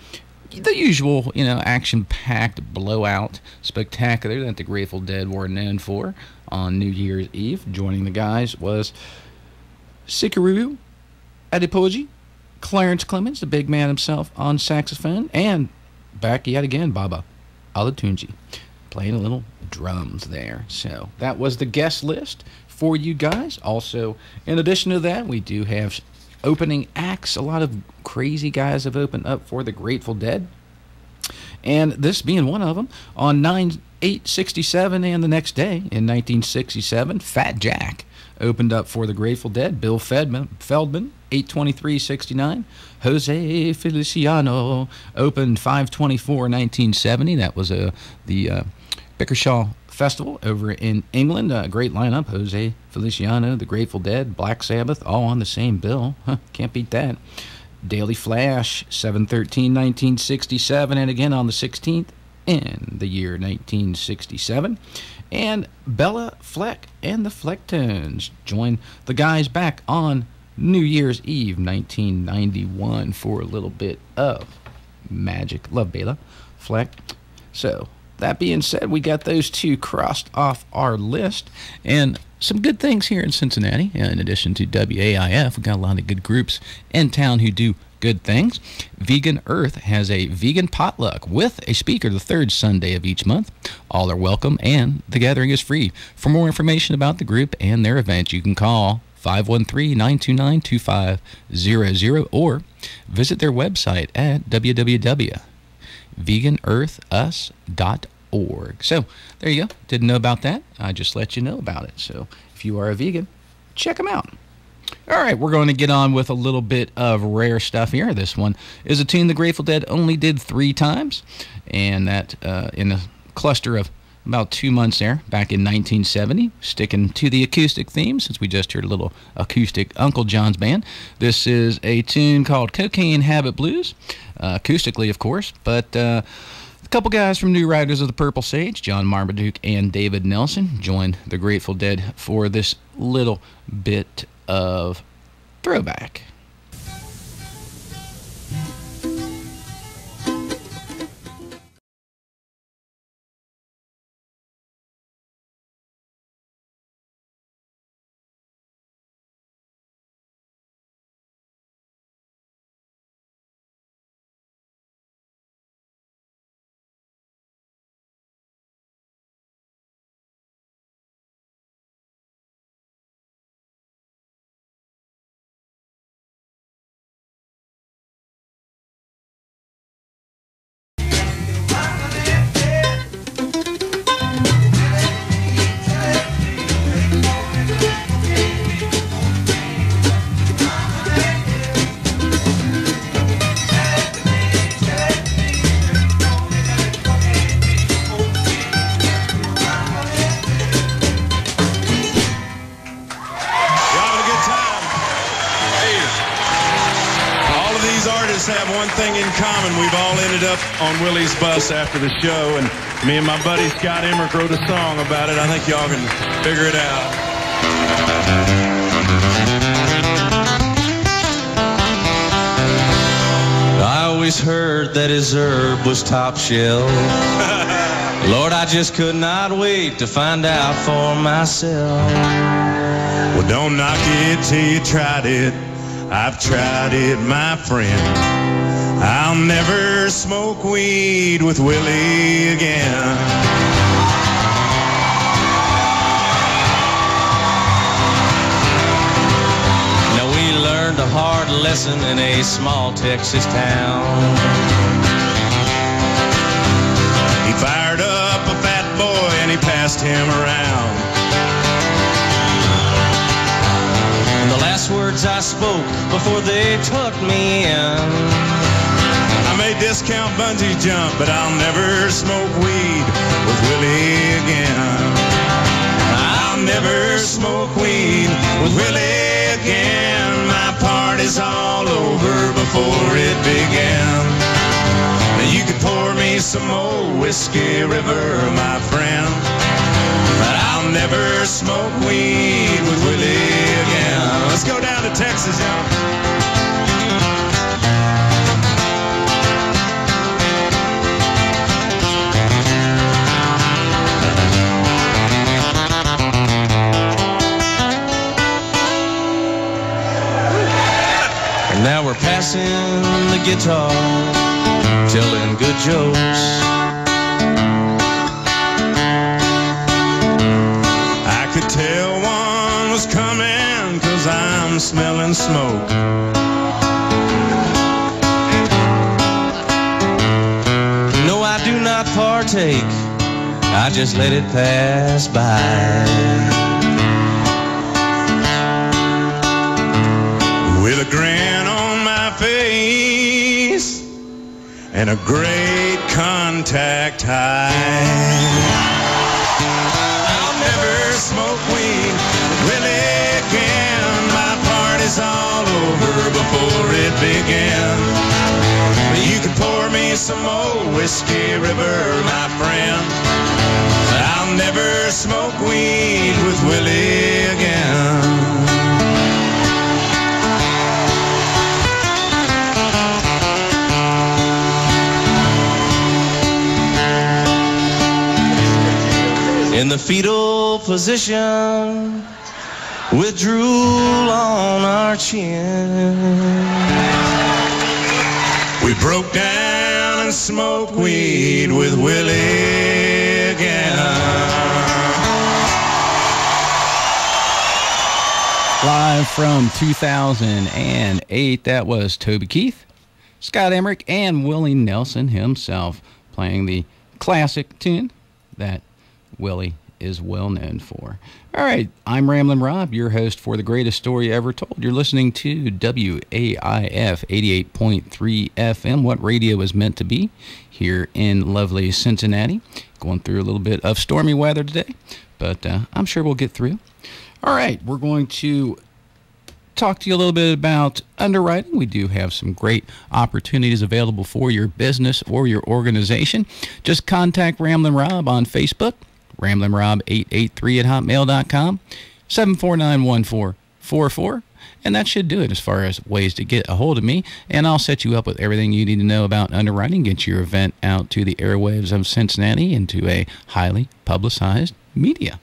usual, action-packed blowout spectacular that the Grateful Dead were known for on New Year's Eve. Joining the guys was Sikuru Adipoji, Clarence Clemens, the big man himself, on saxophone, and back yet again, Baba Olatunji, playing a little drums there. So that was the guest list for you guys. Also, in addition to that, we do have opening acts. A lot of crazy guys have opened up for the Grateful Dead, and this being one of them. On 9/8/67 and the next day in 1967, Fat Jack opened up for the Grateful Dead. Bill Feldman 8/23/69. Jose Feliciano opened 5/24/1970. That was the Bickershaw Festival over in England. Great lineup. Jose Feliciano, the Grateful Dead, Black Sabbath, all on the same bill. Can't beat that. Daily Flash, 7/13/1967, and again on the 16th in the year 1967. And Bella Fleck and the Flecktones joined the guys back on New Year's Eve 1991 for a little bit of magic. Love Bella Fleck. So that being said, we got those two crossed off our list, and some good things here in Cincinnati. In addition to WAIF, we've got a lot of good groups in town who do good things. Vegan Earth has a vegan potluck with a speaker the third Sunday of each month. All are welcome, and the gathering is free. For more information about the group and their event, you can call 513-929-2500 or visit their website at www.veganearthus.org. So there you go. Didn't know about that. I just let you know about it. So if you are a vegan, check them out. All right, we're going to get on with a little bit of rare stuff here. This one is a tune the Grateful Dead only did 3 times, and that in a cluster of about 2 months there, back in 1970, sticking to the acoustic theme, since we just heard a little acoustic Uncle John's Band. This is a tune called Cocaine Habit Blues, acoustically, of course, but a couple guys from New Riders of the Purple Sage, John Marmaduke and David Nelson, joined the Grateful Dead for this little bit of throwback. Have one thing in common. We've all ended up on Willie's bus after the show, and me and my buddy Scott Emerick wrote a song about it. I think y'all can figure it out. I always heard that his herb was top shelf. Lord, I just could not wait to find out for myself. Well, don't knock it till you tried it. I've tried it, my friend. I'll never smoke weed with Willie again. learned a hard lesson in a small Texas town. He fired up a fat boy and he passed him around. And the last words I spoke before they took me in, I may discount bungee jump, but I'll never smoke weed with Willie again. I'll never smoke weed with Willie again. My party's all over before it began. Now you could pour me some old Whiskey River, my friend, but I'll never smoke weed with Willie again. Let's go down to Texas, y'all. Now we're passing the guitar, telling good jokes. I could tell one was coming 'cause I'm smelling smoke. No, I do not partake, I just let it pass by. With a grin on my face and a great contact high, I'll never smoke weed with Willie again. My party's all over before it began. But you could pour me some old Whiskey River, my friend, but I'll never smoke weed with Willie again. In the fetal position, with drool on our chin, we broke down and smoked weed with Willie again. Live from 2008, that was Toby Keith, Scott Emerick, and Willie Nelson himself playing the classic tune that Willie is well known for. All right, I'm Ramblin' Rob, your host for The Greatest Story Ever Told. You're listening to WAIF 88.3 FM, what radio is meant to be, here in lovely Cincinnati. Going through a little bit of stormy weather today, but I'm sure we'll get through. All right, we're going to talk to you a little bit about underwriting. We do have some great opportunities available for your business or your organization. Just contact Ramblin' Rob on Facebook, RamblinRob883@hotmail.com, 749-1444, and that should do it as far as ways to get a hold of me, and I'll set you up with everything you need to know about underwriting, get your event out to the airwaves of Cincinnati and to a highly publicized media.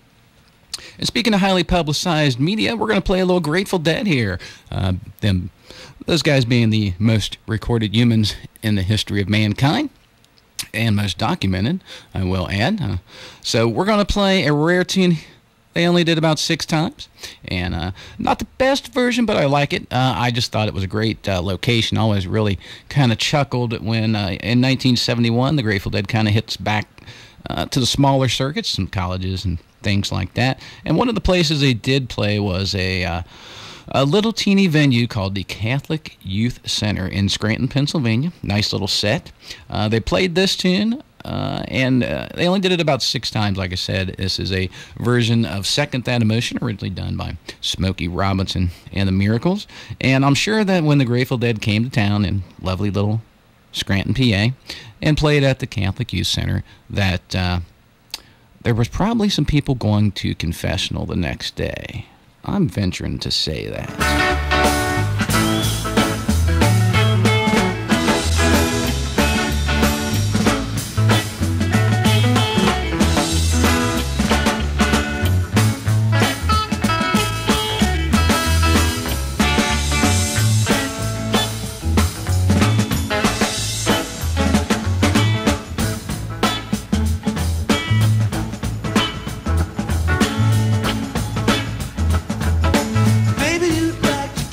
And speaking of highly publicized media, we're going to play a little Grateful Dead here. Those guys being the most recorded humans in the history of mankind, and most documented, I will add. So we're going to play a rare tune they only did about 6 times, and not the best version, but I like it. I just thought it was a great location. Always really kind of chuckled when in 1971 the Grateful Dead kind of hits back to the smaller circuits, some colleges and things like that. And one of the places they did play was a little teeny venue called the Catholic Youth Center in Scranton, Pennsylvania. Nice little set. They played this tune, and they only did it about 6 times, like I said. This is a version of Second That Emotion, originally done by Smokey Robinson and the Miracles. And I'm sure that when the Grateful Dead came to town in lovely little Scranton, PA, and played at the Catholic Youth Center, that there was probably some people going to confessional the next day. I'm venturing to say that. Baby, you'd like to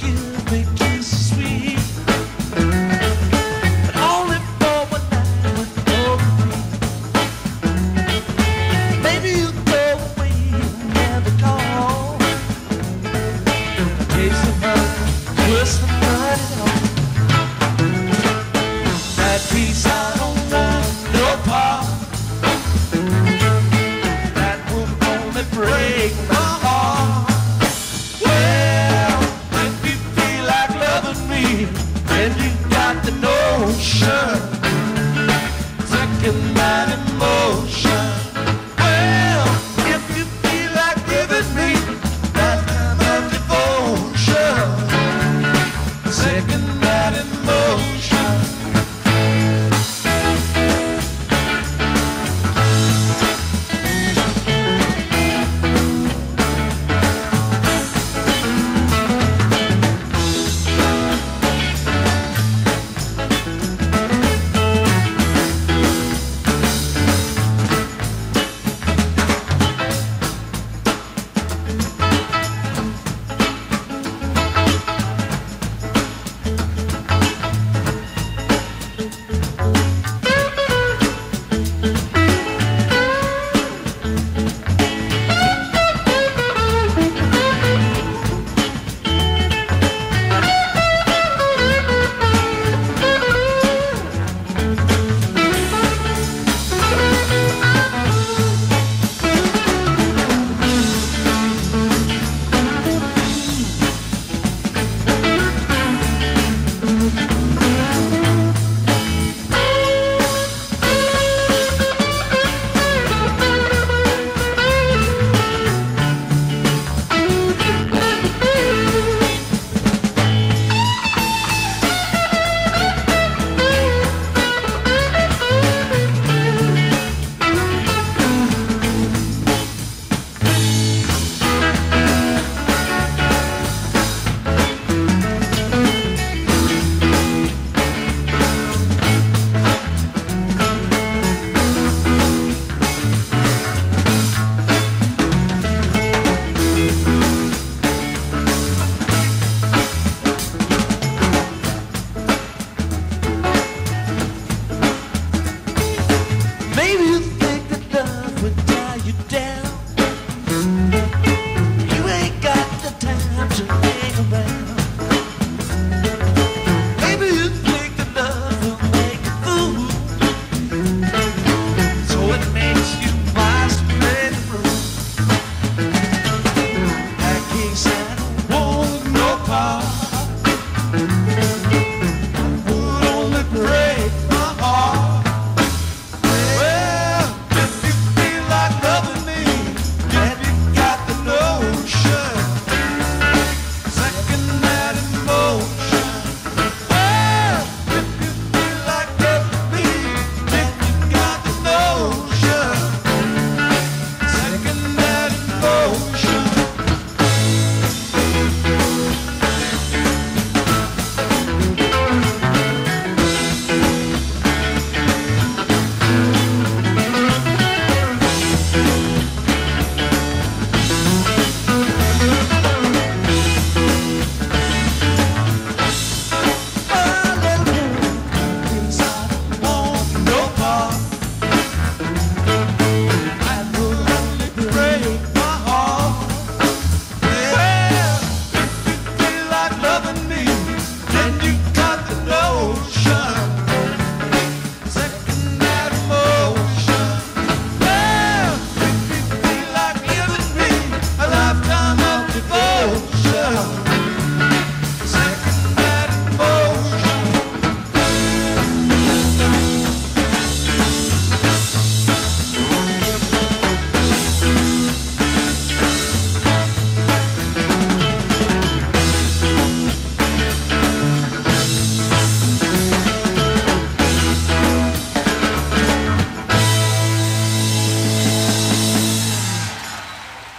second that emotion.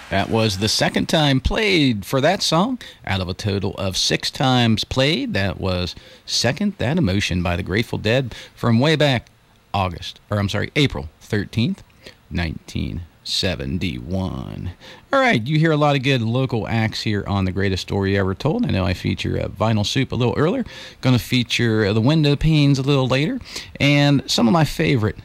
That was the second time played for that song out of a total of 6 times played. That was Second That Emotion by the Grateful Dead from way back April 13th, 1971. All right, you hear a lot of good local acts here on The Greatest Story Ever Told. I know I feature Vinyl Soup a little earlier. Going to feature the Window Panes a little later. And some of my favorite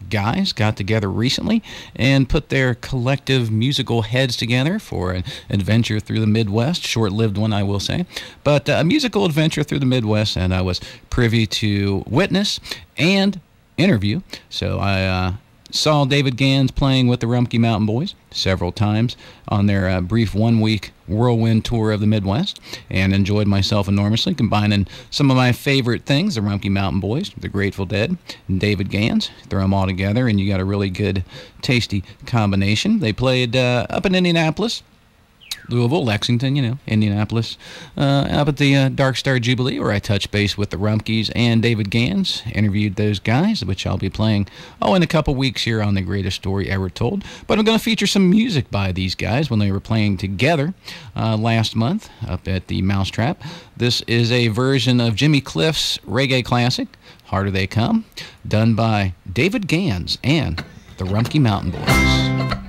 guys got together recently and put their collective musical heads together for an adventure through the Midwest. Short-lived one, I will say. But a musical adventure through the Midwest, and I was privy to witness and interview. So I saw David Gans playing with the Rumpke Mountain Boys several times on their brief one-week whirlwind tour of the Midwest, and enjoyed myself enormously, combining some of my favorite things, the Rumpke Mountain Boys, the Grateful Dead, and David Gans. Throw them all together, and you got a really good, tasty combination. They played up in Indianapolis Louisville, Lexington, Indianapolis, up at the Dark Star Jubilee, where I touched base with the Rumpkes and David Gans, interviewed those guys, which I'll be playing, in a couple weeks here on The Greatest Story Ever Told. But I'm going to feature some music by these guys when they were playing together last month up at the Mousetrap. This is a version of Jimmy Cliff's reggae classic, Harder They Come, done by David Gans and the Rumpke Mountain Boys.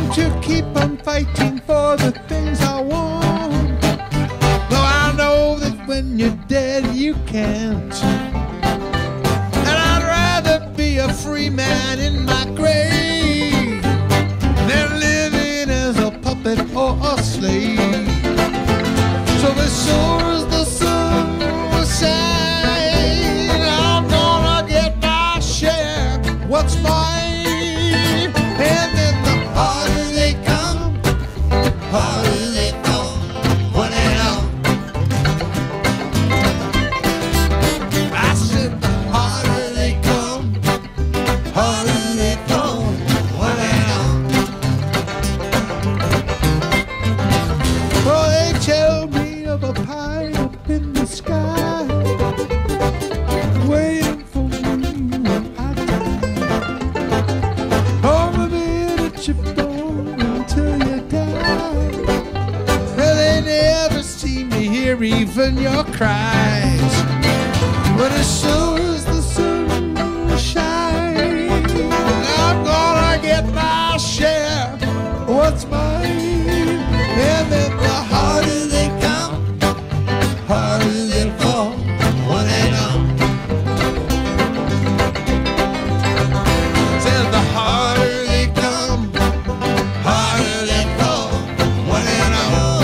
going to keep on fighting for the things I want. Though I know that when you're dead you can't. And I'd rather be a free man in my grave than living as a puppet or a slave. So as sure as the sun will shine, I'm gonna get my share. What's mine? And then the harder they come, harder they fall. One and all. I said the harder they come, harder they fall. One and all. Oh, they tell me of a pie up in the sky, waiting for me when I die. Oh, the minute you're born until you die, well, they never seem to hear even your cries. But as sure as the sun will shine, I'm gonna get my share. What's mine? And then the harder they come, harder they fall. One and all. Said the harder they come, harder they fall. One and all.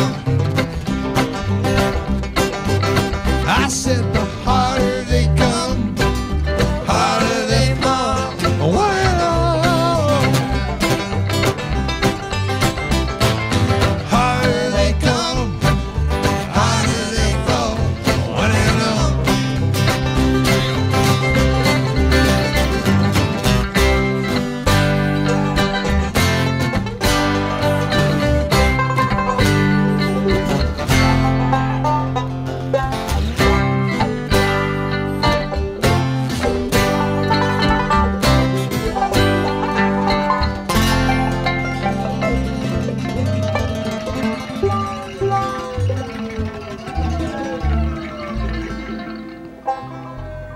I said the harder they come, harder they fall. One and all. Harder they come, harder they fall. One and all.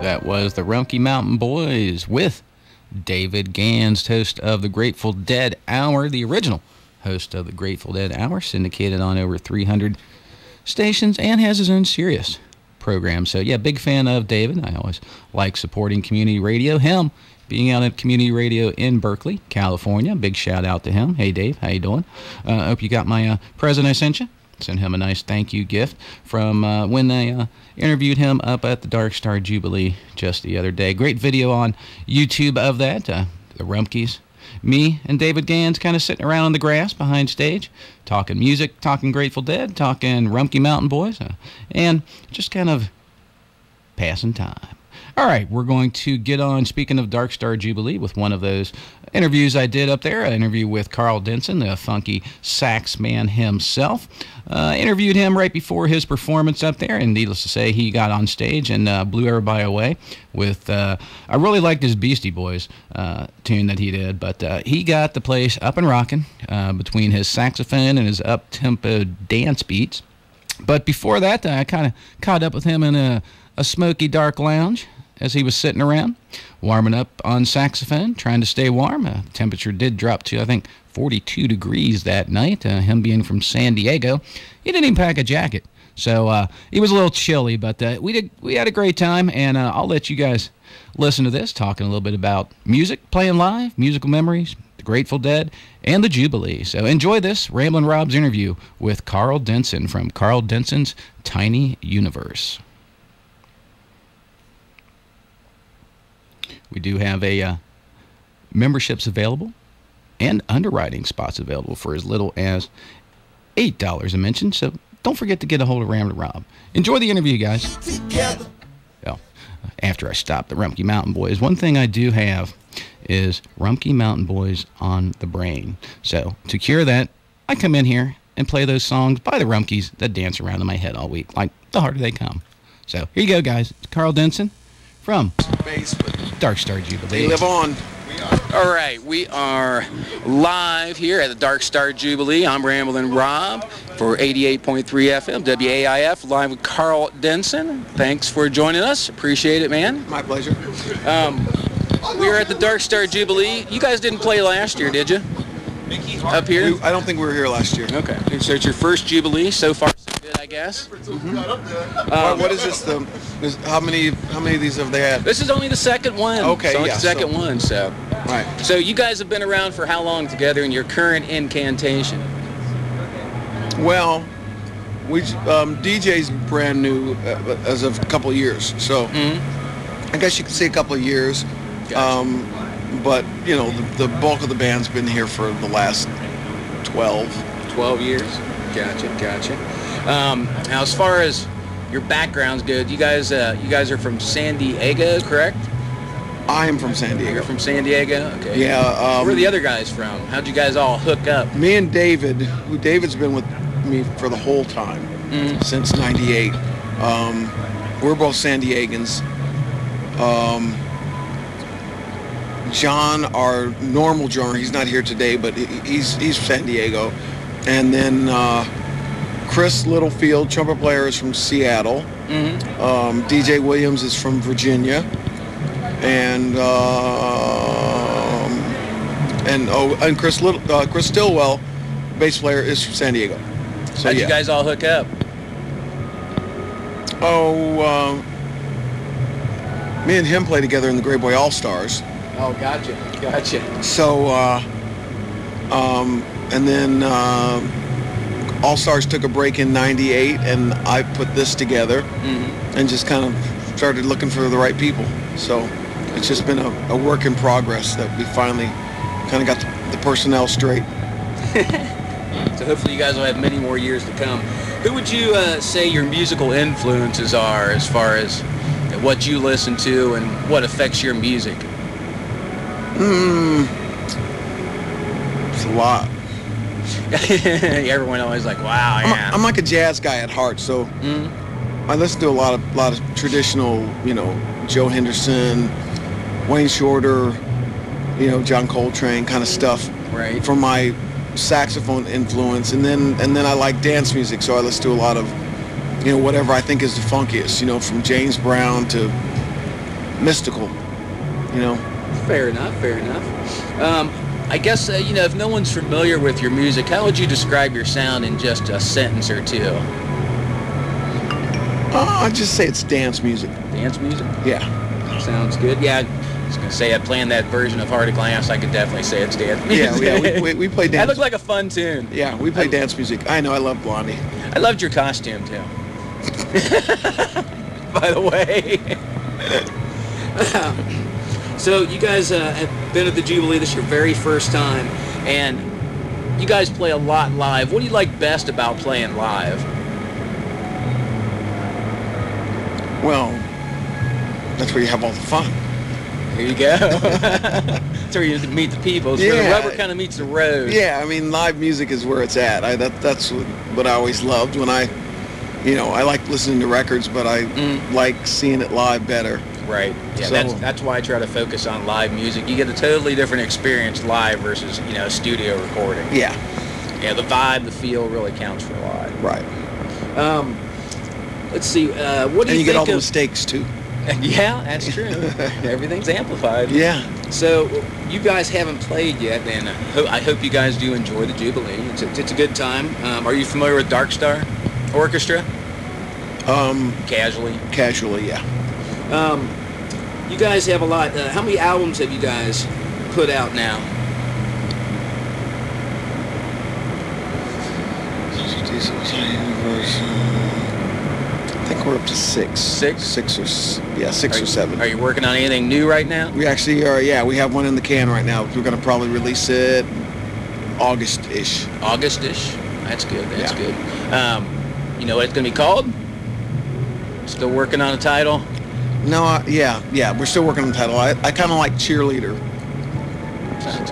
That was the Rumpke Mountain Boys with David Gans, host of the Grateful Dead Hour, the original host of the Grateful Dead Hour, syndicated on over 300 stations and has his own Sirius program. So, yeah, big fan of David. I always like supporting community radio. Him being out at community radio in Berkeley, California. Big shout out to him. Hey, Dave, how you doing? I hope you got my present I sent you. Sent him a nice thank you gift from when they interviewed him up at the Dark Star Jubilee just the other day. Great video on YouTube of that. The Rumpkes, me and David Gans kind of sitting around on the grass behind stage, talking music, talking Grateful Dead, talking Rumpke Mountain Boys, and just kind of passing time. All right, we're going to get on, speaking of Dark Star Jubilee, with one of those interviews I did up there, an interview with Carl Denson, the funky sax man himself. Interviewed him right before his performance up there, and needless to say, he got on stage and blew everybody away with, I really liked his Beastie Boys tune that he did, but he got the place up and rocking between his saxophone and his up-tempo dance beats. But before that, I kind of caught up with him in a smoky, dark lounge as he was sitting around, warming up on saxophone, trying to stay warm. The temperature did drop to, I think, 42 degrees that night. Him being from San Diego, he didn't even pack a jacket. So it was a little chilly, but we had a great time, and I'll let you guys listen to this, talking a little bit about music, playing live, musical memories, the Grateful Dead, and the Jubilee. So enjoy this Ramblin' Rob's interview with Carl Denson from Carl Denson's Tiny Universe. We do have memberships available and underwriting spots available for as little as $8 a mention. So don't forget to get a hold of Ramblin' Rob. Enjoy the interview, guys. Together. Well, after I stop the Rumpke Mountain Boys, one thing I do have is Rumpke Mountain Boys on the brain. So to cure that, I come in here and play those songs by the Rumpkes that dance around in my head all week, like The Harder They Come. So here you go, guys. It's Carl Denson from Dark Star Jubilee. They live on. All right, we are live here at the Dark Star Jubilee. I'm Ramblin' Rob for 88.3 FM, WAIF, live with Carl Denson. Thanks for joining us. Appreciate it, man. My pleasure. We are at the Dark Star Jubilee. You guys didn't play last year, did you? up here? I don't think we were here last year. Okay. So it's your first Jubilee. So far, so good, I guess. What is this? How many of these have they had? This is only the second one. Okay, so yeah. It's the second one, so. Right. So you guys have been around for how long together in your current incantation? Well, DJ's brand new as of a couple of years, so I guess you could say a couple of years. Gotcha. But you know, the bulk of the band's been here for the last 12 years. Gotcha. Now, as far as your background's good, you guys are from San Diego, correct? I am from San Diego. You're from San Diego? Okay. Yeah. Where are the other guys from? How'd you guys all hook up? Me and David's been with me for the whole time, since '98. We're both San Diegans. John, our normal drummer, he's not here today, but he's San Diego. And then Chris Littlefield, trumpet player, is from Seattle. DJ Williams is from Virginia. And Chris Stillwell, bass player, is from San Diego. So, how'd you guys all hook up? Me and him play together in the Grey Boy All-Stars. Oh, gotcha. So, and then All-Stars took a break in '98, and I put this together and just kind of started looking for the right people. So it's just been a work in progress that we finally kind of got the personnel straight. So hopefully you guys will have many more years to come. Who would you say your musical influences are as far as what you listen to and what affects your music? It's a lot. Everyone always like, wow, yeah. I'm like a jazz guy at heart, so I listen to a lot of traditional, Joe Henderson, Wayne Shorter, John Coltrane kind of stuff. Right. For my saxophone influence, and then I like dance music, so I listen to a lot of, whatever I think is the funkiest, from James Brown to mystical, Fair enough. I guess, if no one's familiar with your music, how would you describe your sound in just a sentence or two? I'd just say it's dance music. Dance music? Yeah. Sounds good. Yeah, I was going to say, playing that version of Heart of Glass, I could definitely say it's dance music. Yeah, we play dance. That looked like a fun tune. Yeah, we play dance music. I know, I love Blondie. I loved your costume, too. By the way. So you guys have been at the Jubilee. This is your very first time, and you guys play a lot live. What do you like best about playing live? Well, that's where you have all the fun. There you go. That's where you meet the people. It's where the rubber kind of meets the road. Yeah, I mean, live music is where it's at. That's what I always loved when I like listening to records, but I like seeing it live better. Right. Yeah, so, that's why I try to focus on live music. You get a totally different experience live versus, studio recording. Yeah. Yeah, the vibe, the feel really counts for a lot. Right. Let's see. What do you think? And you get all the mistakes, too. Yeah, that's true. Everything's amplified. Yeah. So you guys haven't played yet, and I hope you guys do enjoy the Jubilee. It's a good time. Are you familiar with Dark Star Orchestra? Casually, yeah. You guys have a lot. How many albums have you guys put out now? I think we're up to 6. 6? 6 or 7. Are you working on anything new right now? We actually are, yeah. We have one in the can right now. We're going to probably release it August-ish. August-ish? That's good. That's good. You know what it's going to be called? Still working on a title? No, we're still working on the title. I kind of like Cheerleader. Sounds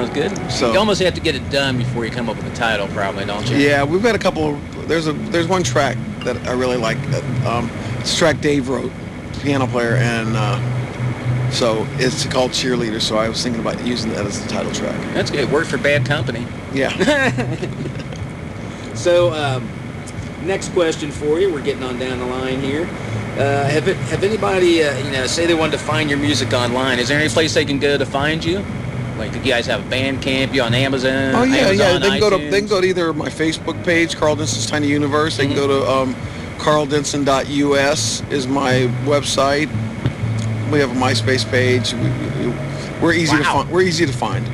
good. So you almost have to get it done before you come up with a title, probably, don't you? Yeah, we've got a couple. There's one track that I really like. It's a track Dave wrote, piano player, and so it's called Cheerleader. So I was thinking about using that as the title track. That's good. It worked for Bad Company. Yeah. So next question for you. We're getting on down the line here. Have anybody, say they wanted to find your music online, is there any place they can go to find you? Like, you guys have a Bandcamp? You on Amazon? Oh yeah, Amazon, They can go to either my Facebook page, Carl Denson's Tiny Universe. They can go to carldenson.us is my website. We have a MySpace page. We're easy to find. We're easy to find.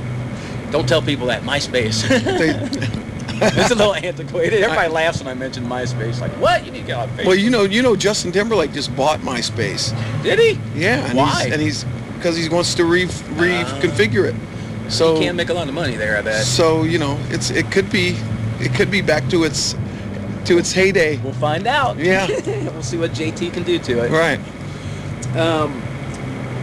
Don't tell people that MySpace. It's a little antiquated. Everybody laughs when I mention MySpace. Like, what? You need to get on Facebook. Well, you know, Justin Timberlake just bought MySpace. Did he? Yeah. And Why? Because he wants to reconfigure it. So you can't make a lot of money there, I bet. So you know, it could be back to its heyday. We'll find out. Yeah. We'll see what JT can do to it. Right.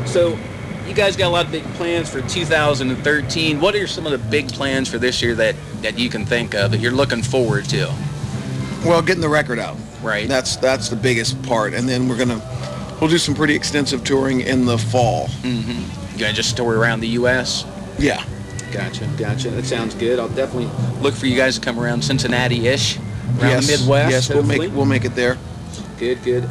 So you guys got a lot of big plans for 2013. What are some of the big plans for this year that you can think of that you're looking forward to? Well, getting the record out. Right. That's the biggest part, and then we'll do some pretty extensive touring in the fall. Mm-hmm. You gonna just tour around the U.S.? Yeah. Gotcha. That sounds good. I'll definitely look for you guys to come around Cincinnati-ish, around the Midwest. Yes, we'll make it there. Good.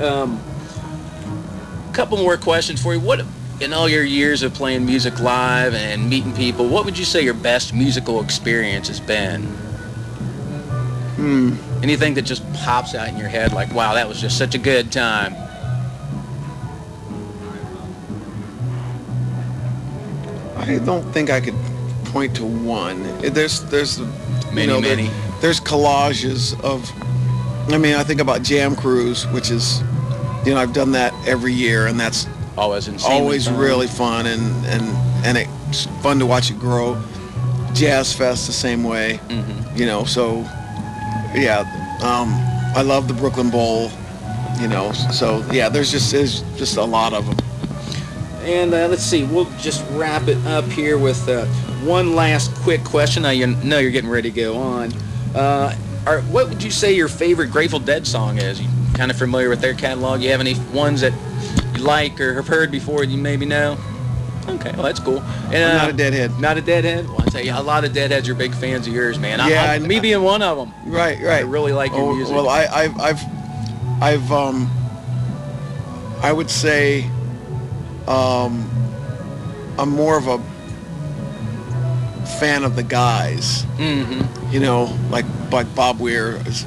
Couple more questions for you. What, in all your years of playing music live and meeting people, what would you say your best musical experience has been? Anything that just pops out in your head like, wow, that was just such a good time? I don't think I could point to one. There's many. There's collages of, I think about Jam Cruise, which is, I've done that every year, and that's always fun. Really fun, and it's fun to watch it grow. Jazz Fest the same way, so yeah, I love the Brooklyn Bowl, so yeah, there's just a lot of them. And let's see, we'll just wrap it up here with one last quick question. Now you know you're getting ready to go on. What would you say your favorite Grateful Dead song is? You kind of familiar with their catalog? You have any ones that you like or have heard before you maybe know? Okay, well, that's cool. And, I'm not a Deadhead. Not a Deadhead? Well, I tell you, a lot of Deadheads are big fans of yours, man. Yeah, me being one of them. Right. I really like your music. Well, I would say I'm more of a fan of the guys. Mm-hmm. Like Bob Weir is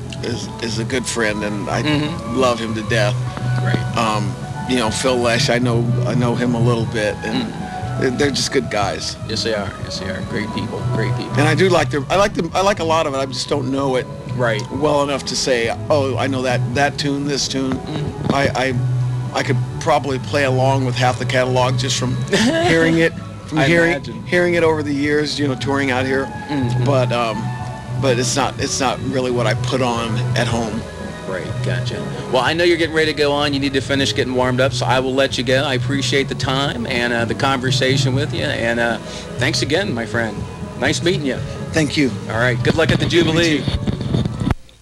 a good friend, and I love him to death. Right. Phil Lesh, I know him a little bit, and they're just good guys. Yes, they are. Great people. And I do like them. I like a lot of it. I just don't know it well enough to say, oh, I know that tune, this tune. Mm-hmm. I could probably play along with half the catalog just from hearing it, hearing it over the years, touring out here. Mm-hmm. But it's not really what I put on at home. Right, gotcha. Well, I know you're getting ready to go on. You need to finish getting warmed up, so I will let you go. I appreciate the time and the conversation with you, and thanks again, my friend. Nice meeting you. Thank you. All right, good luck at the Jubilee.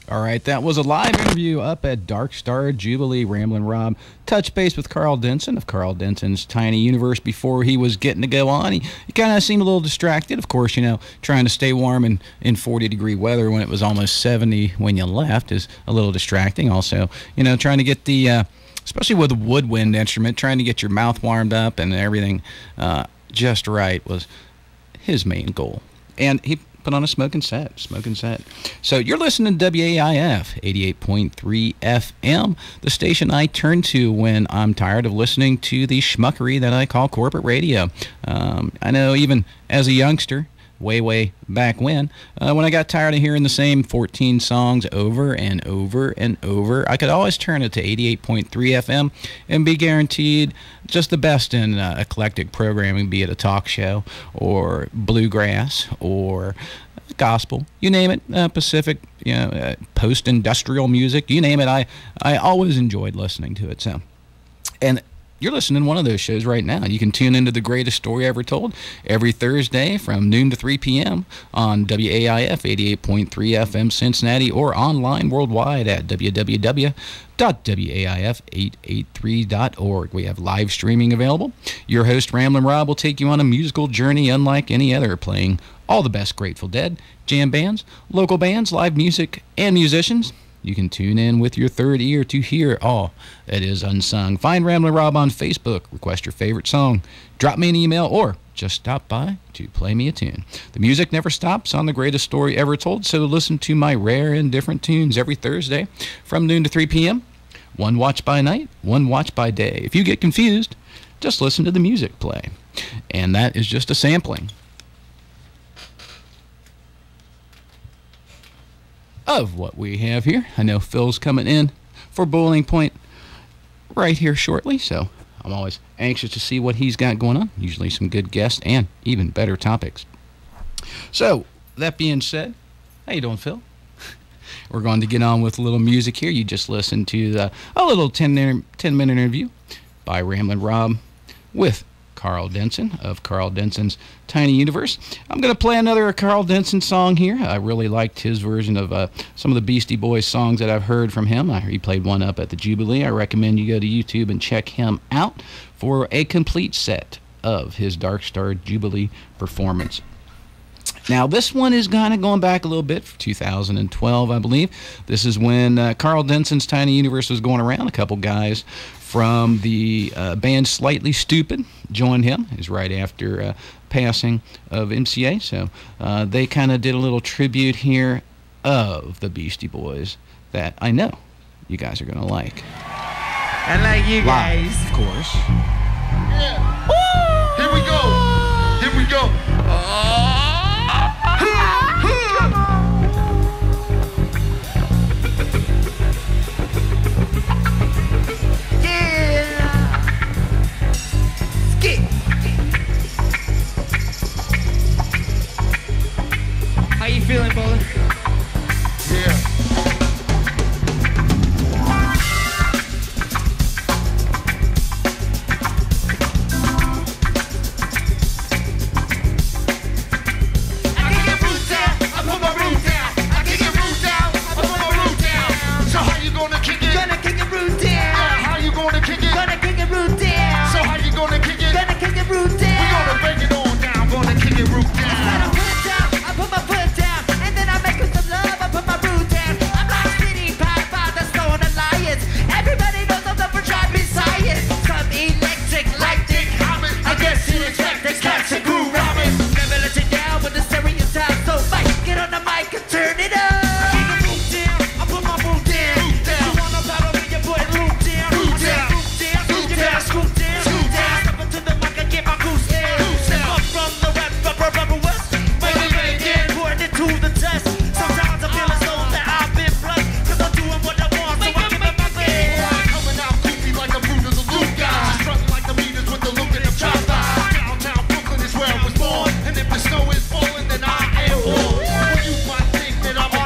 All right, that was a live interview up at Dark Star Jubilee. Ramblin' Rob touched base with Carl Denson of Carl Denson's Tiny Universe before he was getting to go on. He kind of seemed a little distracted, of course, trying to stay warm in 40-degree weather when it was almost 70 when you left is a little distracting. Also, trying to get the, especially with a woodwind instrument, trying to get your mouth warmed up and everything just right was his main goal. And he put on a smoking set. So you're listening to WAIF 88.3 FM, the station I turn to when I'm tired of listening to the schmuckery that I call corporate radio. I know even as a youngster, way back when I got tired of hearing the same 14 songs over and over and over, I could always turn it to 88.3 FM and be guaranteed just the best in eclectic programming, be it a talk show or bluegrass or gospel, you name it, Pacific, post-industrial music, you name it. I always enjoyed listening to it. So, and you're listening to one of those shows right now. You can tune into The Greatest Story Ever Told every Thursday from noon to 3 p.m. on WAIF 88.3 FM Cincinnati or online worldwide at www.waif883.org. We have live streaming available. Your host, Ramblin' Rob, will take you on a musical journey unlike any other, playing all the best Grateful Dead, jam bands, local bands, live music, and musicians. You can tune in with your third ear to hear all that is unsung. Find Ramblin' Rob on Facebook. Request your favorite song. Drop me an email or just stop by to play me a tune. The music never stops on The Greatest Story Ever Told, so listen to my rare and different tunes every Thursday from noon to 3 p.m. One watch by night, one watch by day. If you get confused, just listen to the music play. And that is just a sampling of what we have here. I know Phil's coming in for Bowling Point right here shortly, so I'm always anxious to see what he's got going on. Usually some good guests and even better topics. So, that being said, how you doing, Phil? We're going to get on with a little music here. You just listened to a little 10-minute interview by Ramblin' Rob with Carl Denson of Carl Denson's Tiny Universe. I'm going to play another Carl Denson song here. I really liked his version of some of the Beastie Boys songs that I've heard from him. He played one up at the Jubilee. I recommend you go to YouTube and check him out for a complete set of his Dark Star Jubilee performance. Now, this one is kind of going back a little bit, 2012, I believe. This is when Carl Denson's Tiny Universe was going around. A couple guys from the band Slightly Stoopid joined him. It was right after passing of MCA, so they kind of did a little tribute here of the Beastie Boys that I know you guys are going to like. I like you guys. Live, of course. Yeah. Woo! Here we go. Here we go. How you feeling, Bowler? Yeah. Then I am all. You might think that I'm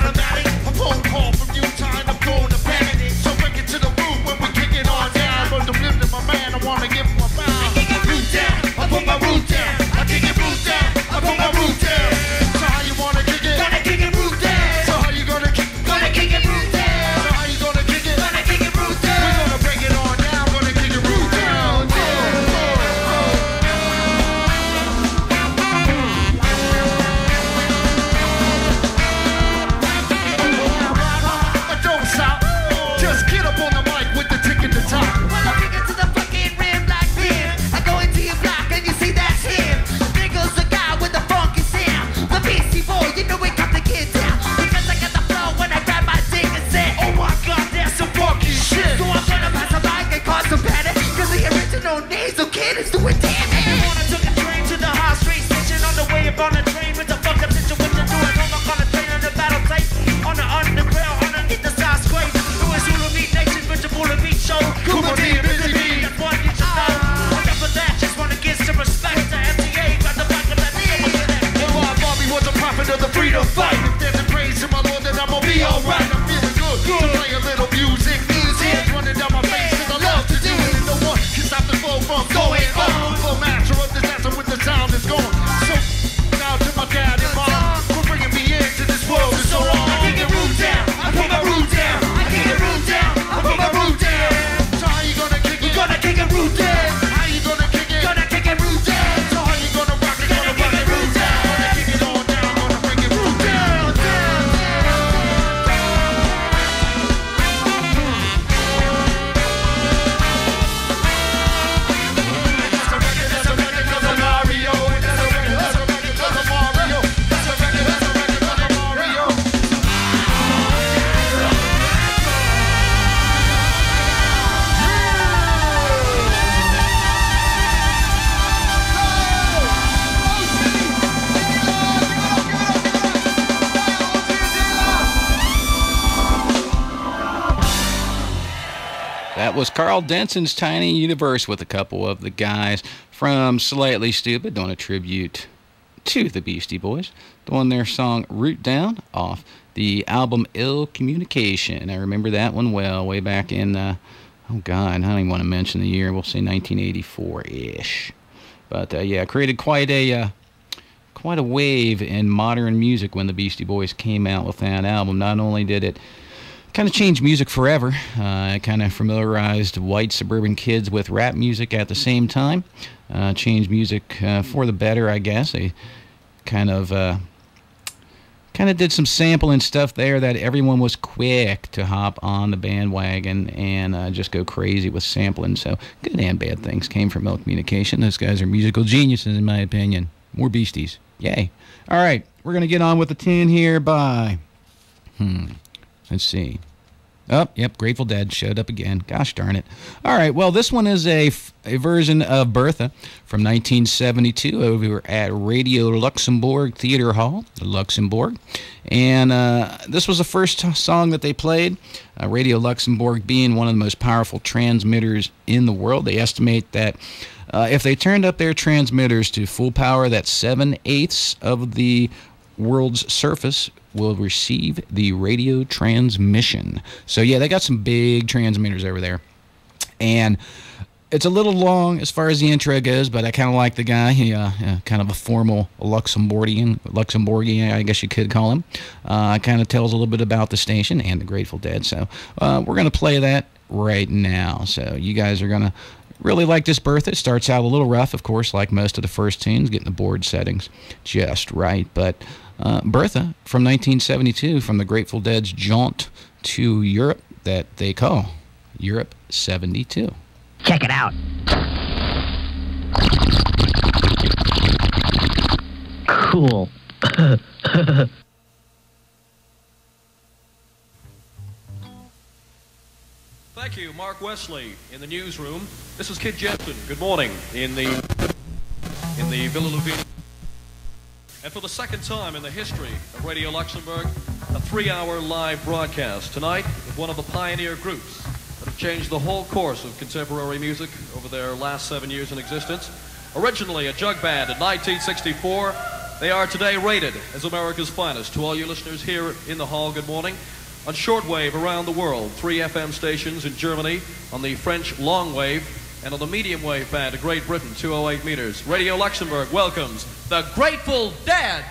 That was Carl Denson's Tiny Universe with a couple of the guys from Slightly Stoopid doing a tribute to the Beastie Boys, doing their song Root Down off the album Ill Communication. I remember that one well, way back in, oh God, I don't even want to mention the year. We'll say 1984-ish. But yeah, created quite a wave in modern music when the Beastie Boys came out with that album. Not only did it kind of changed music forever. It kind of familiarized white suburban kids with rap music at the same time. Changed music for the better, I guess. They kind of did some sampling stuff there that everyone was quick to hop on the bandwagon and just go crazy with sampling. So good and bad things came from Ill Communication. Those guys are musical geniuses, in my opinion. More Beasties. Yay. All right, we're going to get on with the tune here by... Let's see. Oh, yep, Grateful Dead showed up again. Gosh darn it. All right, well, this one is a version of Bertha from 1972 over at Radio Luxembourg Theater Hall, Luxembourg. And this was the first song that they played. Radio Luxembourg being one of the most powerful transmitters in the world. They estimate that if they turned up their transmitters to full power, that 7/8 of the world's surface will receive the radio transmission. So yeah, they got some big transmitters over there. And it's a little long as far as the intro goes, but I kind of like the guy. He kind of a formal Luxembourgian, I guess you could call him. Kind of tells a little bit about the station and the Grateful Dead. So we're going to play that right now. So you guys are going to really like this Bertha. It starts out a little rough, of course, like most of the first tunes, getting the board settings just right. But Bertha from 1972, from the Grateful Dead's jaunt to Europe that they call Europe 72. Check it out. Cool. Thank you, Mark Wesley in the newsroom. This is Kid Jensen. Good morning in the Villa Luvine. And for the second time in the history of Radio Luxembourg, a 3-hour live broadcast tonight with one of the pioneer groups that have changed the whole course of contemporary music over their last 7 years in existence. Originally a jug band in 1964, they are today rated as America's finest. To all you listeners here in the hall, good morning. On shortwave around the world, 3 FM stations in Germany, on the French long wave, and on the medium wave band of Great Britain, 208 meters. Radio Luxembourg welcomes the Grateful Dead.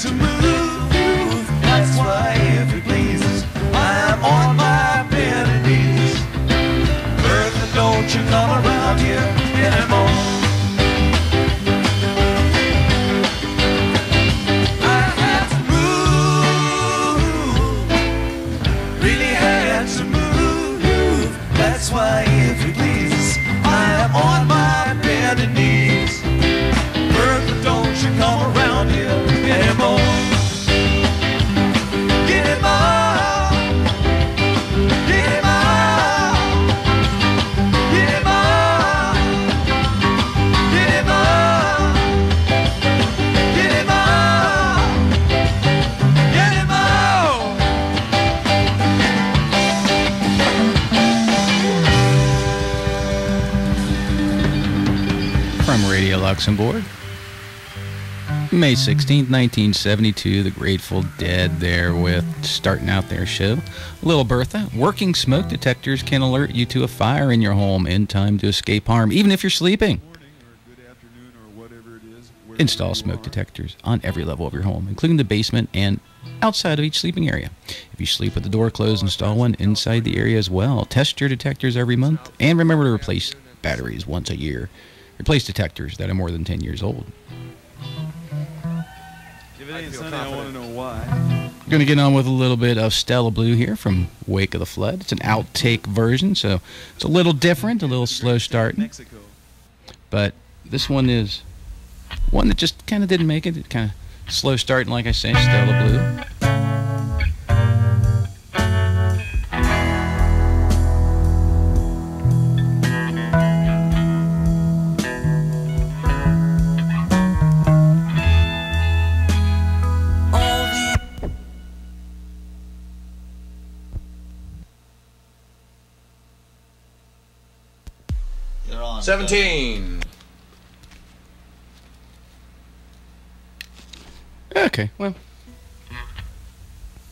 to move. That's why, if you please, I am on my bended knees. Bertha, don't you come around here anymore. I had to move, really had to move. That's why, if you please, I am on my bended knees. Bertha, don't you come around here anymore. Get him out, get him out, get him out, get him out, get him out, get him out. From Radio Luxembourg, May 16th, 1972, the Grateful Dead there with starting out their show. Little Bertha, working smoke detectors can alert you to a fire in your home in time to escape harm, even if you're sleeping. Install smoke detectors on every level of your home, including the basement and outside of each sleeping area. If you sleep with the door closed, install one inside the area as well. Test your detectors every month, and remember to replace batteries once a year. Replace detectors that are more than 10 years old. If it ain't sunny, I want to know why. We're going to get on with a little bit of Stella Blue here from Wake of the Flood. It's an outtake version, so it's a little different, a little slow starting. But this one is one that just kind of didn't make it. It kind of slow starting, like I say, Stella Blue. You're on. 17. Okay, well,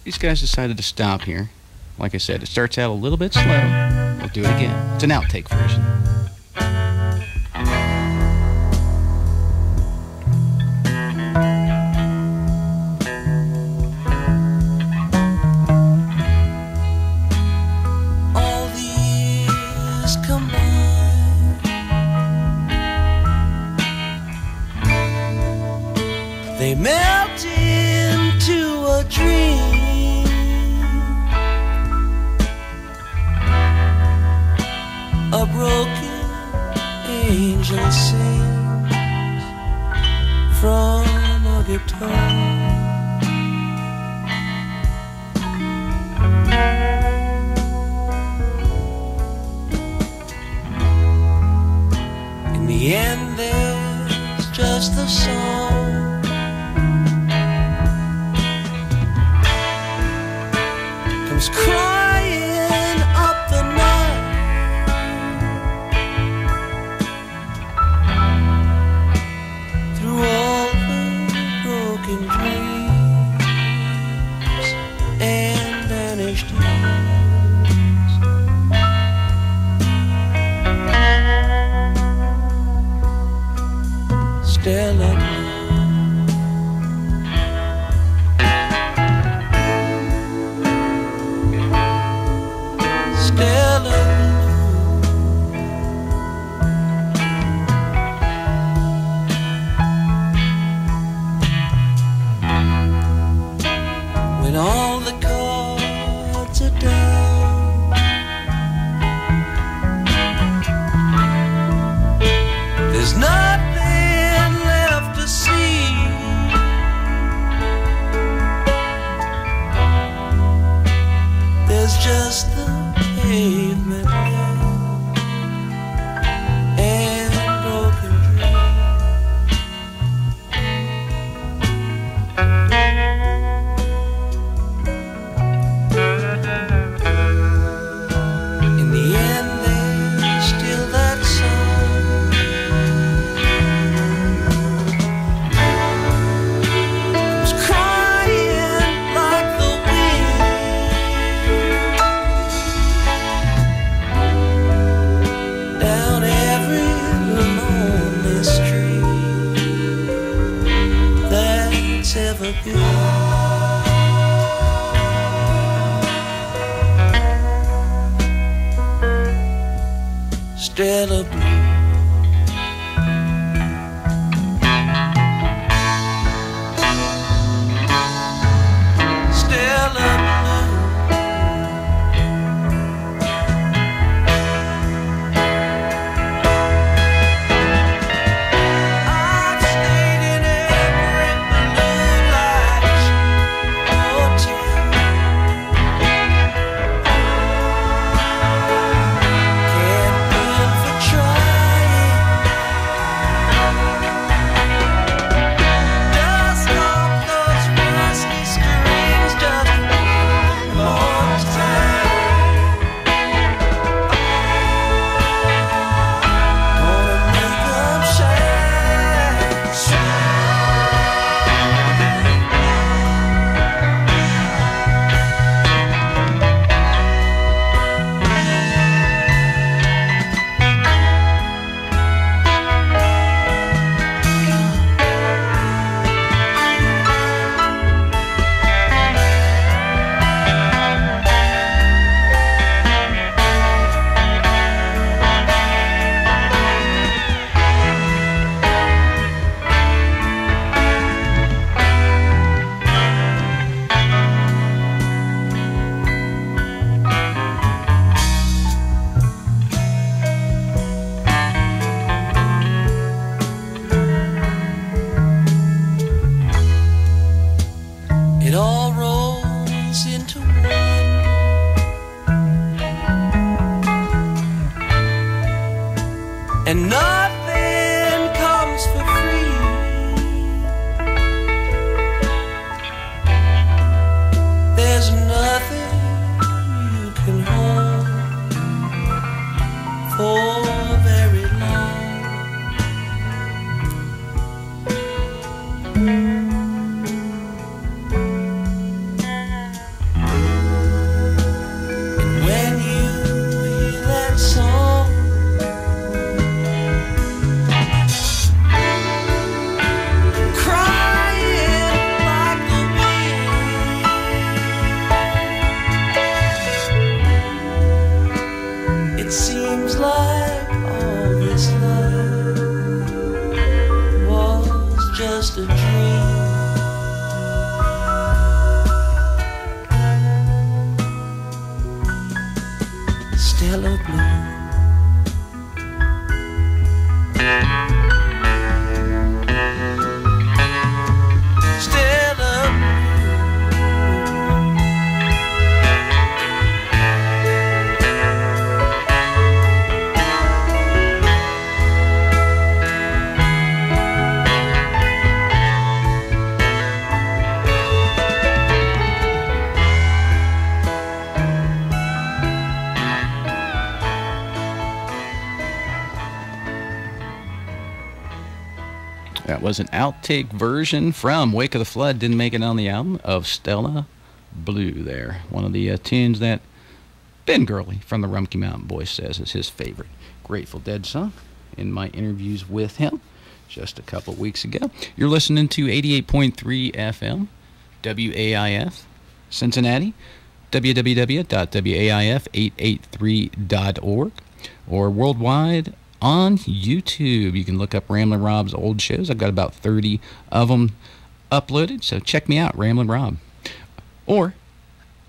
these guys decided to stop here. Like I said, it starts out a little bit slow. We'll do it again. It's an outtake version. All these combined, they melt into a dream. A broken angel sings from a guitar. In the end, there's just the song. Comes crying up the night. Through all the broken dreams and vanished years. Stella when all the cards are down, there's nothing left to see. There's just the pavement left and broken in the end, there's still that song. Stella Blue. And nothing comes for free. There's nothing you can hold for very long. And when you hear that song, it seems like all this life was just a dream. Stella Blue. That was an outtake version from Wake of the Flood, didn't make it on the album, of Stella Blue there. One of the tunes that Ben Gurley from the Rumpke Mountain Boys says is his favorite Grateful Dead song in my interviews with him just a couple weeks ago. You're listening to 88.3 FM, WAIF, Cincinnati, www.waif883.org, or worldwide on YouTube. You can look up Ramblin' Rob's old shows. I've got about 30 of them uploaded, so check me out, Ramblin' Rob. Or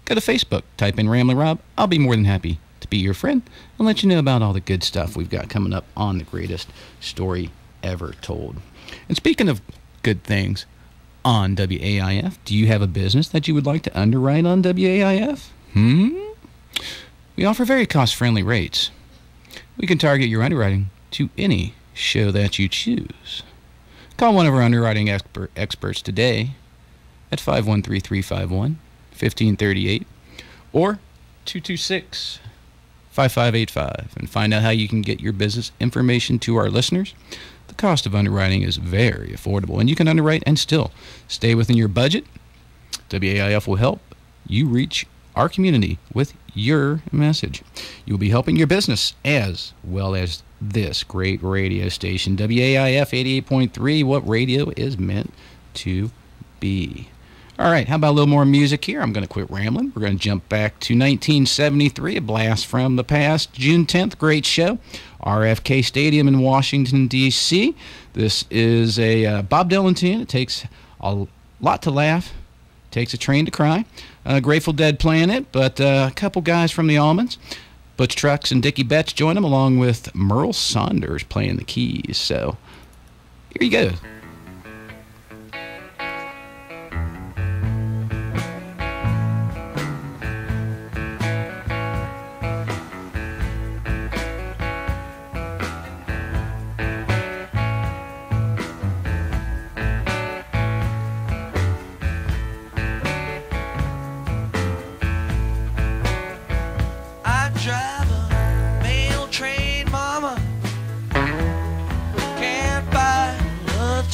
go to Facebook, type in Ramblin' Rob. I'll be more than happy to be your friend and let you know about all the good stuff we've got coming up on The Greatest Story Ever Told. And speaking of good things on WAIF, do you have a business that you would like to underwrite on WAIF? We offer very cost-friendly rates. We can target your underwriting to any show that you choose. Call one of our underwriting experts today at 513-351-1538 or 226-5585 and find out how you can get your business information to our listeners. The cost of underwriting is very affordable, and you can underwrite and still stay within your budget. WAIF will help you reach our community with your message. You'll be helping your business as well as this great radio station, WAIF 88.3, what radio is meant to be. All right, how about a little more music here? I'm going to quit rambling. We're going to jump back to 1973, a blast from the past. June 10th, great show. RFK Stadium in Washington, D.C. This is a Bob Dylan tune. It takes a lot to laugh, takes a train to cry. Grateful Dead playing it, but a couple guys from the Almonds. Butch Trucks and Dickey Betts join them, along with Merl Saunders playing the keys. So here you go. Drive a mail train, mama. Can't buy love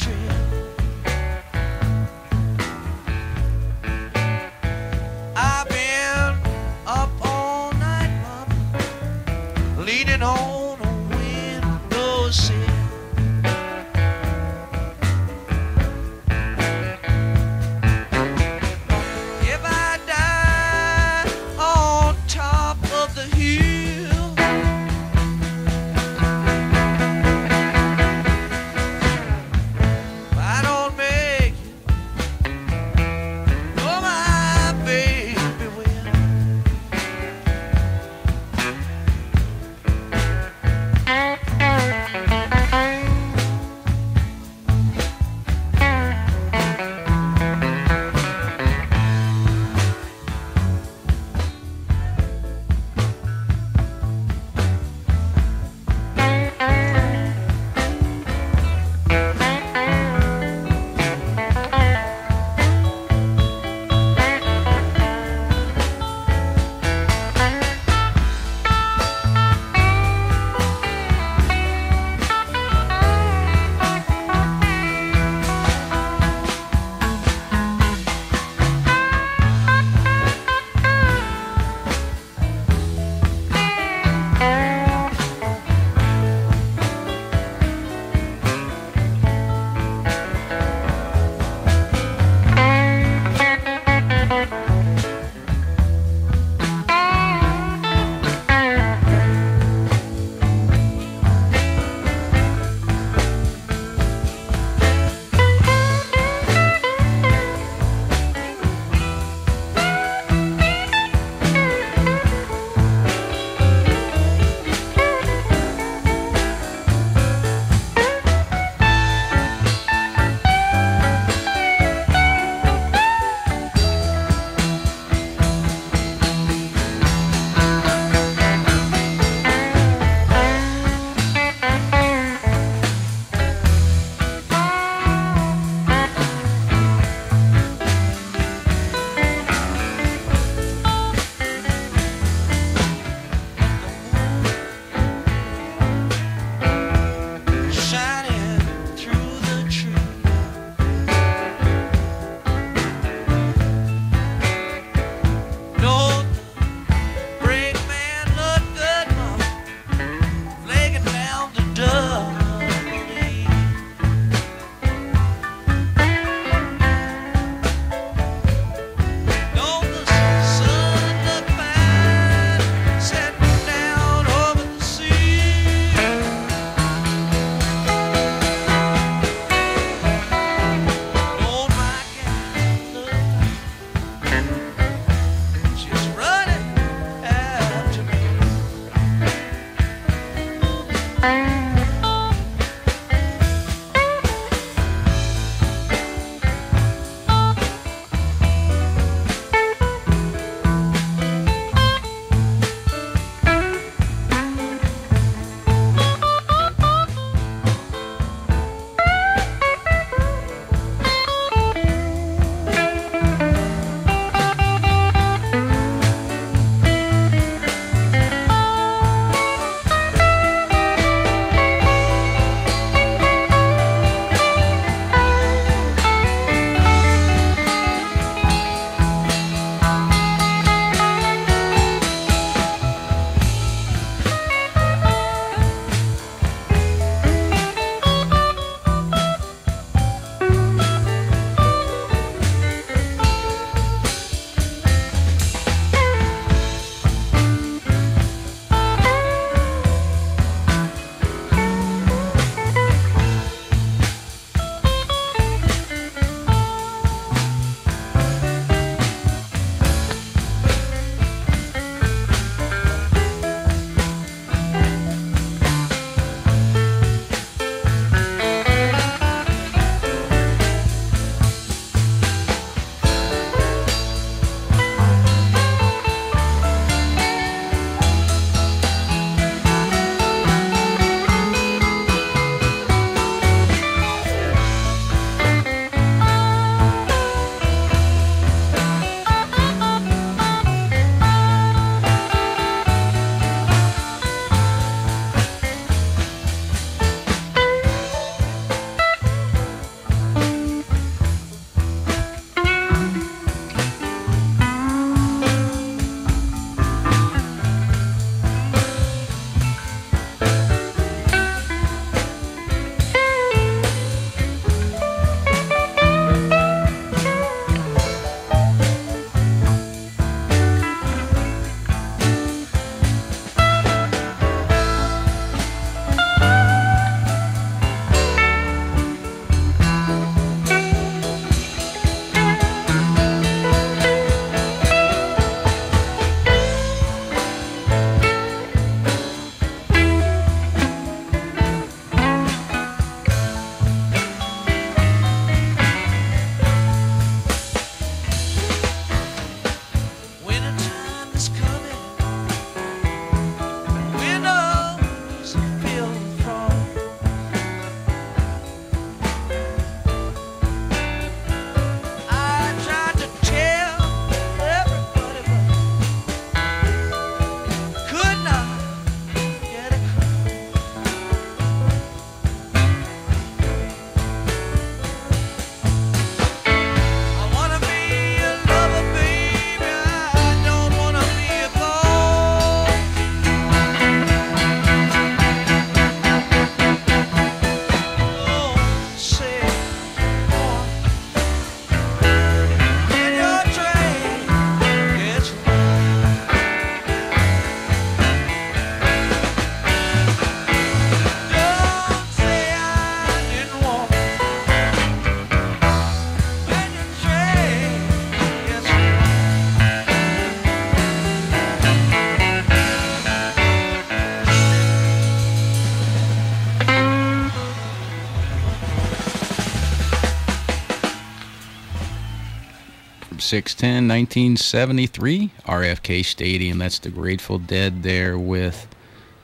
6/10, 1973, RFK Stadium. That's the Grateful Dead there with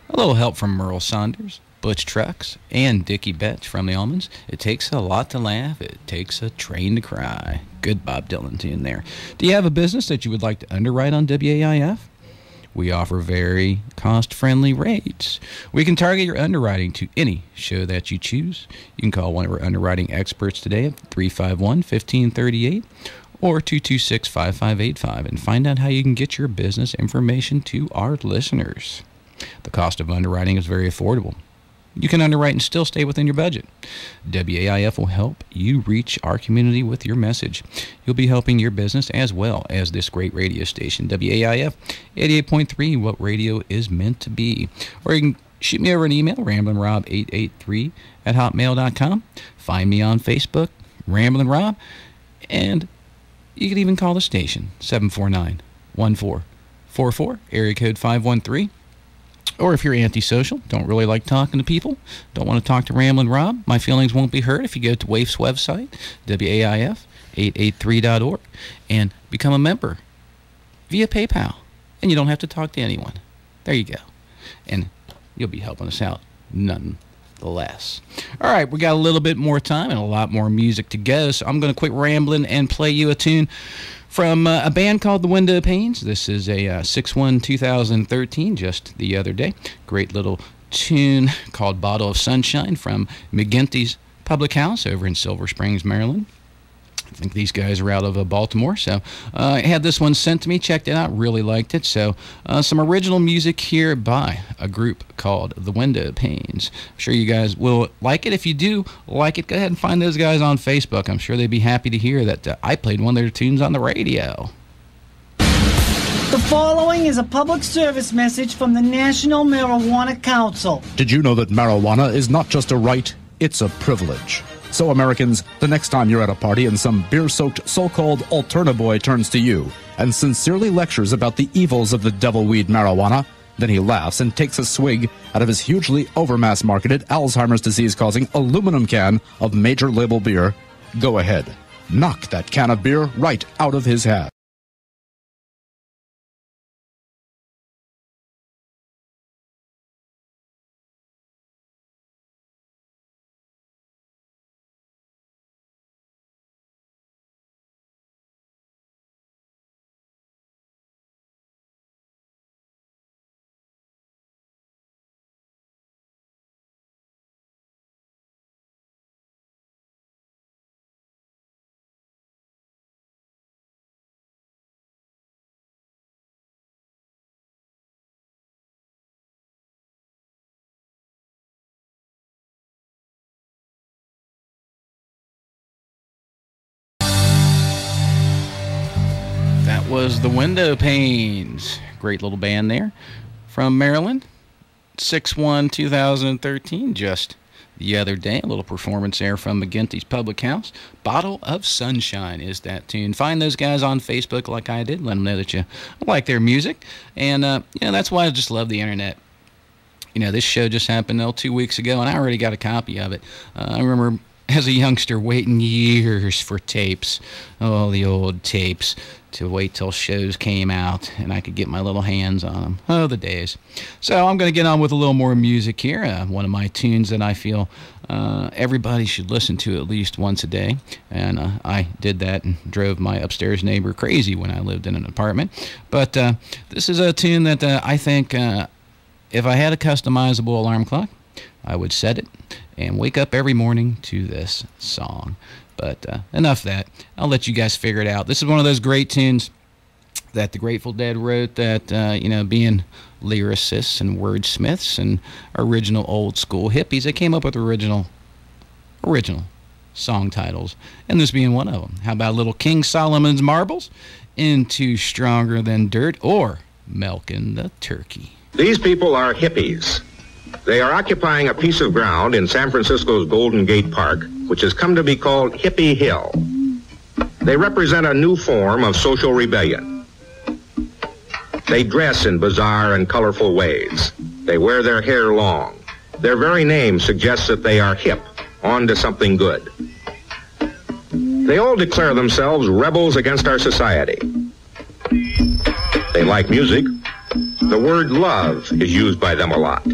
a little help from Merl Saunders, Butch Trucks, and Dickey from the Almonds. It takes a lot to laugh. It takes a train to cry. Good Bob Dylan tune there. Do you have a business that you would like to underwrite on WAIF? We offer very cost-friendly rates. We can target your underwriting to any show that you choose. You can call one of our underwriting experts today at 351-1538 or 226-5585 and find out how you can get your business information to our listeners. The cost of underwriting is very affordable. You can underwrite and still stay within your budget. WAIF will help you reach our community with your message. You'll be helping your business as well as this great radio station, WAIF 88.3, what radio is meant to be. Or you can shoot me over an email, ramblinrob883@hotmail.com. Find me on Facebook, Ramblin' Rob, and you can even call the station, 749-1444, area code 513. Or if you're antisocial, don't really like talking to people, don't want to talk to Ramblin' Rob, my feelings won't be hurt if you go to WAIF's website, WAIF883.org, and become a member via PayPal. And you don't have to talk to anyone. There you go. And you'll be helping us out nonetheless. All right, we got a little bit more time and a lot more music to go, so I'm going to quit rambling and play you a tune from a band called the Window Panes. This is a 6/1/2013, just the other day. Great little tune called Bottle of Sunshine from McGinty's Public House over in Silver Springs, Maryland. I think these guys are out of Baltimore, so I had this one sent to me, checked it out, really liked it. So some original music here by a group called the Window Panes. I'm sure you guys will like it. If you do like it, go ahead and find those guys on Facebook. I'm sure they'd be happy to hear that I played one of their tunes on the radio. The following is a public service message from the National Marijuana Council. Did you know that marijuana is not just a right, it's a privilege? So, Americans, the next time you're at a party and some beer-soaked so-called alterna boy turns to you and sincerely lectures about the evils of the devil weed marijuana, then he laughs and takes a swig out of his hugely over-mass-marketed Alzheimer's disease-causing aluminum can of major label beer, go ahead. Knock that can of beer right out of his hat. Was the Window Panes. Great little band there from Maryland. 6/1/2013, just the other day. A little performance there from McGinty's Public House. Bottle of Sunshine is that tune. Find those guys on Facebook like I did. Let them know that you like their music. And, that's why I just love the internet. This show just happened 2 weeks ago, and I already got a copy of it. I remember as a youngster waiting years for tapes. Oh, the old tapes. To wait till shows came out and I could get my little hands on them. Oh, the days. So I'm going to get on with a little more music here. One of my tunes that I feel everybody should listen to at least once a day. And I did that and drove my upstairs neighbor crazy when I lived in an apartment. But this is a tune that I think if I had a customizable alarm clock, I would set it and wake up every morning to this song. But enough of that. I'll let you guys figure it out. This is one of those great tunes that the Grateful Dead wrote that, being lyricists and wordsmiths and original old school hippies, they came up with original song titles, and this being one of them. How about little King Solomon's Marbles, Into Stronger Than Dirt, or Milking the Turkey? These people are hippies. They are occupying a piece of ground in San Francisco's Golden Gate Park, which has come to be called Hippie Hill. They represent a new form of social rebellion. They dress in bizarre and colorful ways. They wear their hair long. Their very name suggests that they are hip, on to something good. They all declare themselves rebels against our society. They like music. The word love is used by them a lot.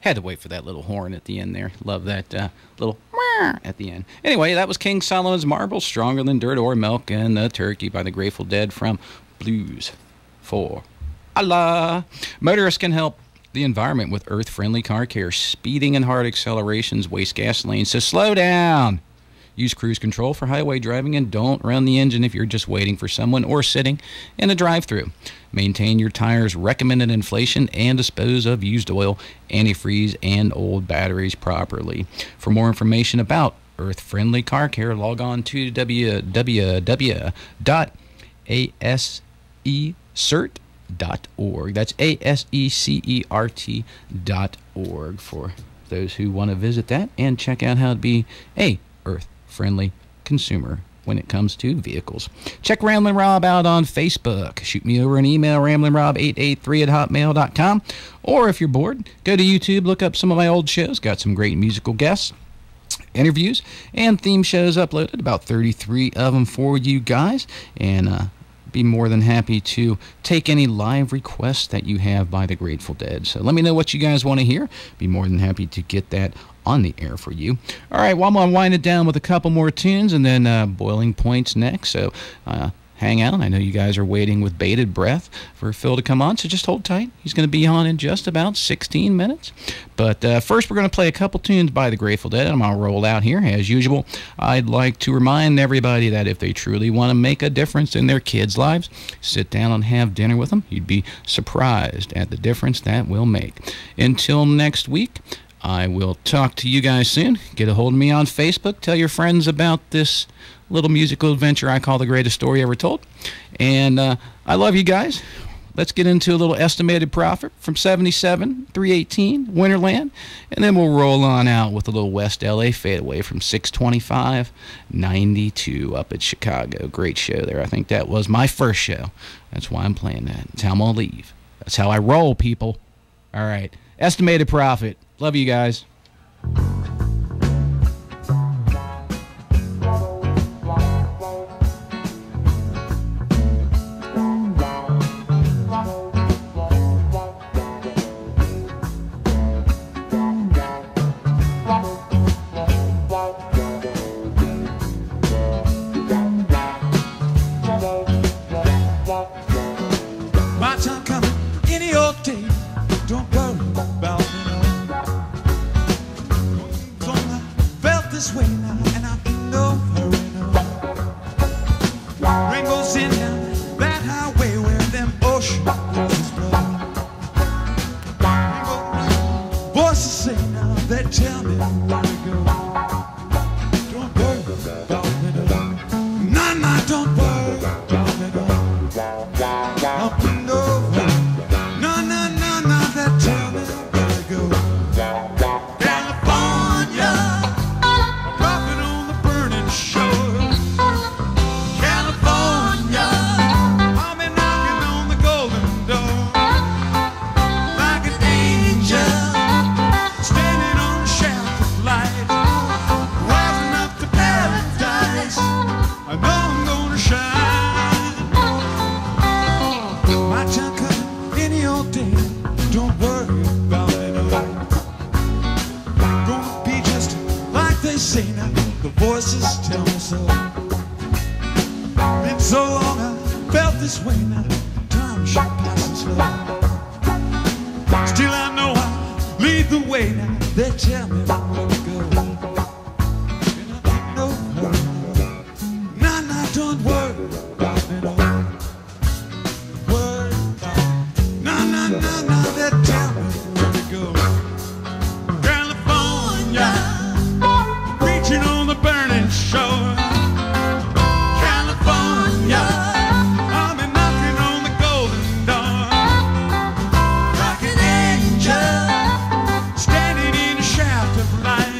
Had to wait for that little horn at the end there. Love that little at the end. Anyway, that was King Solomon's Marble, Stronger Than Dirt or Milk, and the Turkey by the Grateful Dead from Blues for Allah. Motorists can help the environment with earth-friendly car care. Speeding and hard accelerations waste gasoline, so slow down. Use cruise control for highway driving and don't run the engine if you're just waiting for someone or sitting in a drive-thru. Maintain your tires' recommended inflation and dispose of used oil, antifreeze, and old batteries properly. For more information about earth-friendly car care, log on to www.asecert.org. That's ASECERT.org for those who want to visit that and check out how to be a earth-friendly consumer when it comes to vehicles. Check Ramblin' Rob out on Facebook. Shoot me over an email, ramblinrob883@hotmail.com. Or if you're bored, go to YouTube, look up some of my old shows. Got some great musical guests, interviews, and theme shows uploaded. About 33 of them for you guys. And be more than happy to take any live requests that you have by the Grateful Dead. So let me know what you guys want to hear. Be more than happy to get that on the air for you. All right, well, I'm going to wind it down with a couple more tunes and then Boiling Points next. So hang out. I know you guys are waiting with bated breath for Phil to come on, so just hold tight. He's going to be on in just about 16 minutes. But first, we're going to play a couple tunes by the Grateful Dead. I'm going to roll out here. As usual, I'd like to remind everybody that if they truly want to make a difference in their kids' lives, sit down and have dinner with them. You'd be surprised at the difference that will make. Until next week, I will talk to you guys soon. Get a hold of me on Facebook. Tell your friends about this little musical adventure I call the greatest story ever told. And I love you guys. Let's get into a little estimated profit from 77, 318, Winterland. And then we'll roll on out with a little West LA fadeaway from 625, 92 up at Chicago. Great show there. I think that was my first show. That's why I'm playing that. That's how I'm going to leave. That's how I roll, people. All right. Estimated profit. Love you guys. My time coming any old day. Don't worry about me, no. I felt this way now, and I'm in no hurry, no. Rainbows in down that highway where them ocean breezes blow. Rainbow voices say now, they tell me where to go. Don't worry about me, no. Nah, nah, don't worry about me, no. I'm in no hurry. No, no, no, no, they tell me where to go. California, dropping on the burning shore. California, I'll be knocking on the golden door. Like an angel, standing on a shaft of light, rising up to paradise. I know I'm gonna shine. My time coming any old day. Don't worry about it, no. Gonna be just like they say now. The voices tell me so. Been so long I felt this way now. Time should pass slow. Still I know I lead the way now. They tell me where to go. And I don't know. Nah, nah, don't worry about it, no. Worry about it. Nah, nah, nah, nah, they tell me where to go. California, reaching on the burning shore. California, I'll be knocking on the golden door. Like an angel, standing in a shaft of light.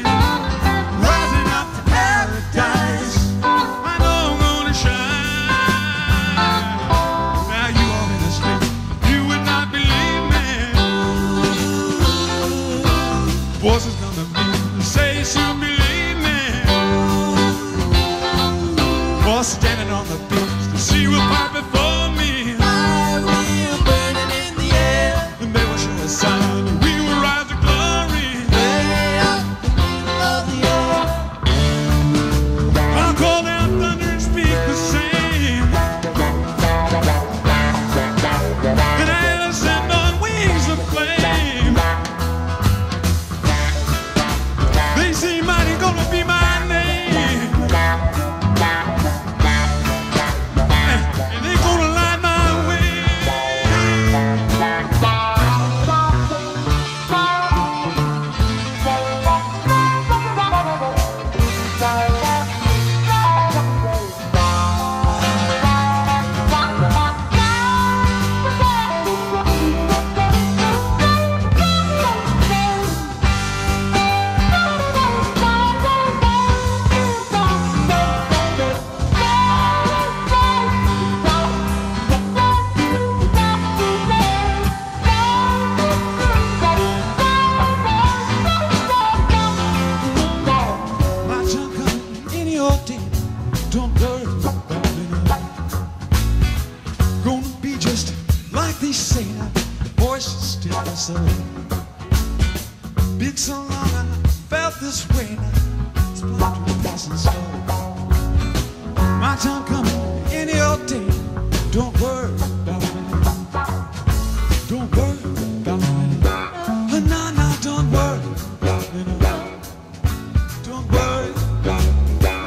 don't worry.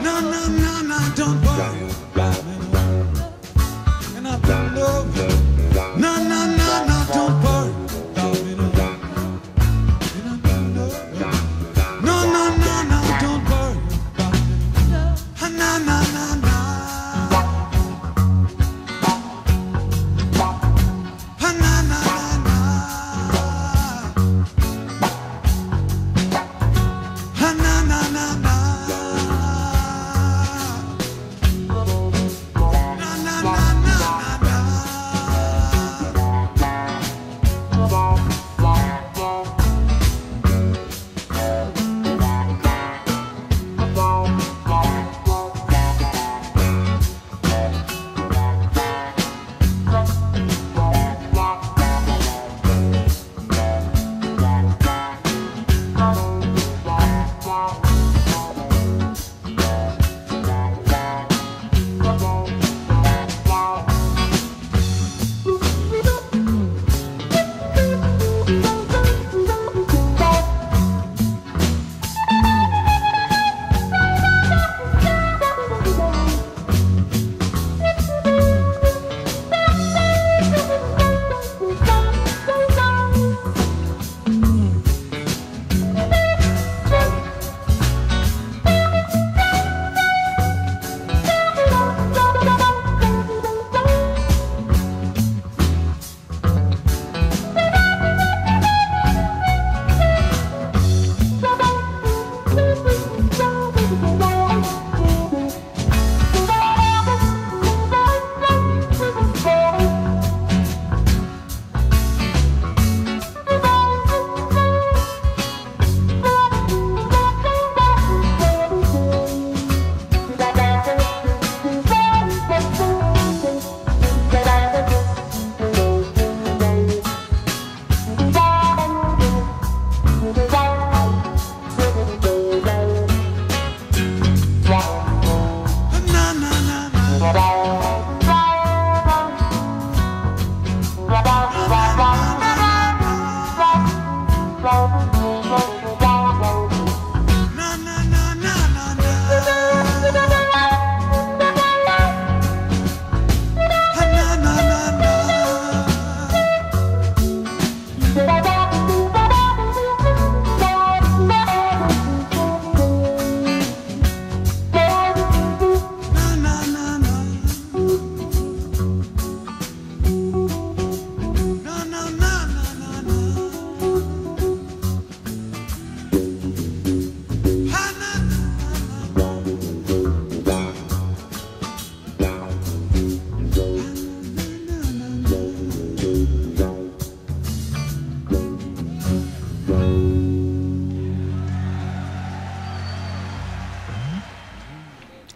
No, no, no, no, don't worry about me. And I don't love you. No, no, no, no, don't worry about me. And I don't love you. No, no, no, no, don't worry about me. No, no, no, no.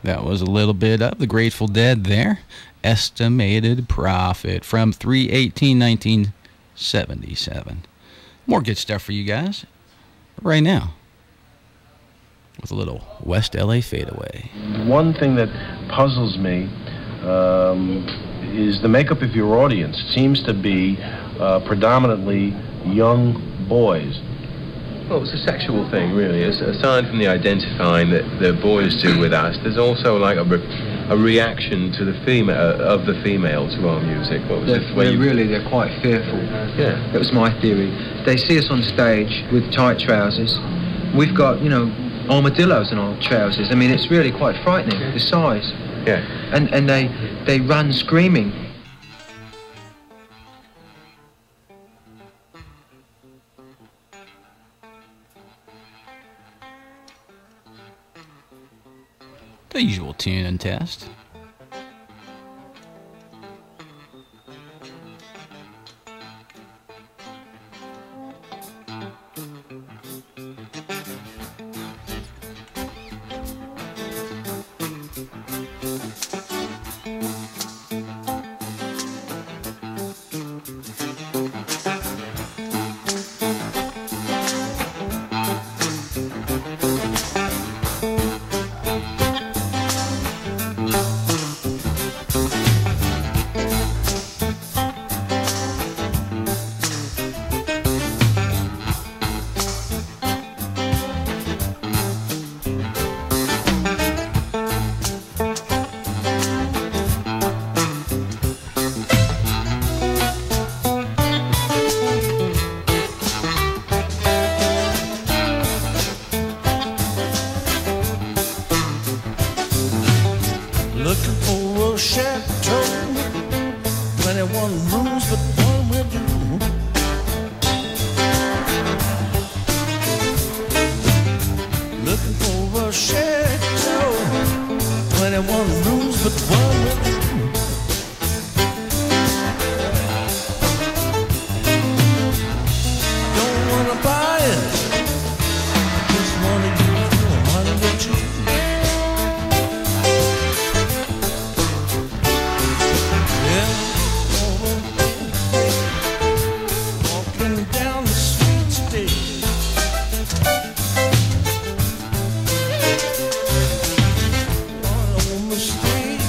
That was a little bit of the Grateful Dead there. Estimated Profit from 3/18/1977. More good stuff for you guys right now with a little West LA fadeaway. One thing that puzzles me is the makeup of your audience. It seems to be predominantly young boys. Well, it's a sexual thing, really. Aside from the identifying that the boys do with us, there's also like a reaction to the female to our music. What was it? They're quite fearful. Yeah. That was my theory. They see us on stage with tight trousers. We've got, you know, armadillos in our trousers. I mean, it's really quite frightening, the size. Yeah. And they run screaming. The usual tune and test. chateau. 21 rooms, but one will do. Looking for a chateau. 21 rooms, but one will do. Don't wanna buy it. Just wanna use the money that you. Walking down the street today. On the street.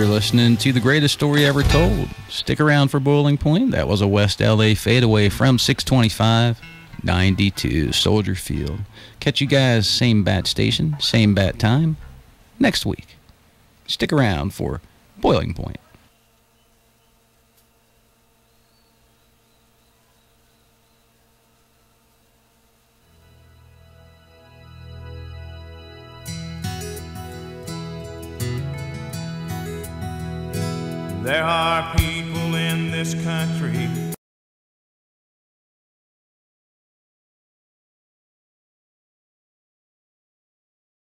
You're listening to The Greatest Story Ever Told. Stick around for Boiling Point. That was a West LA fadeaway from 625-92 Soldier Field. Catch you guys same bat station, same bat time next week. Stick around for Boiling Point. There are people in this country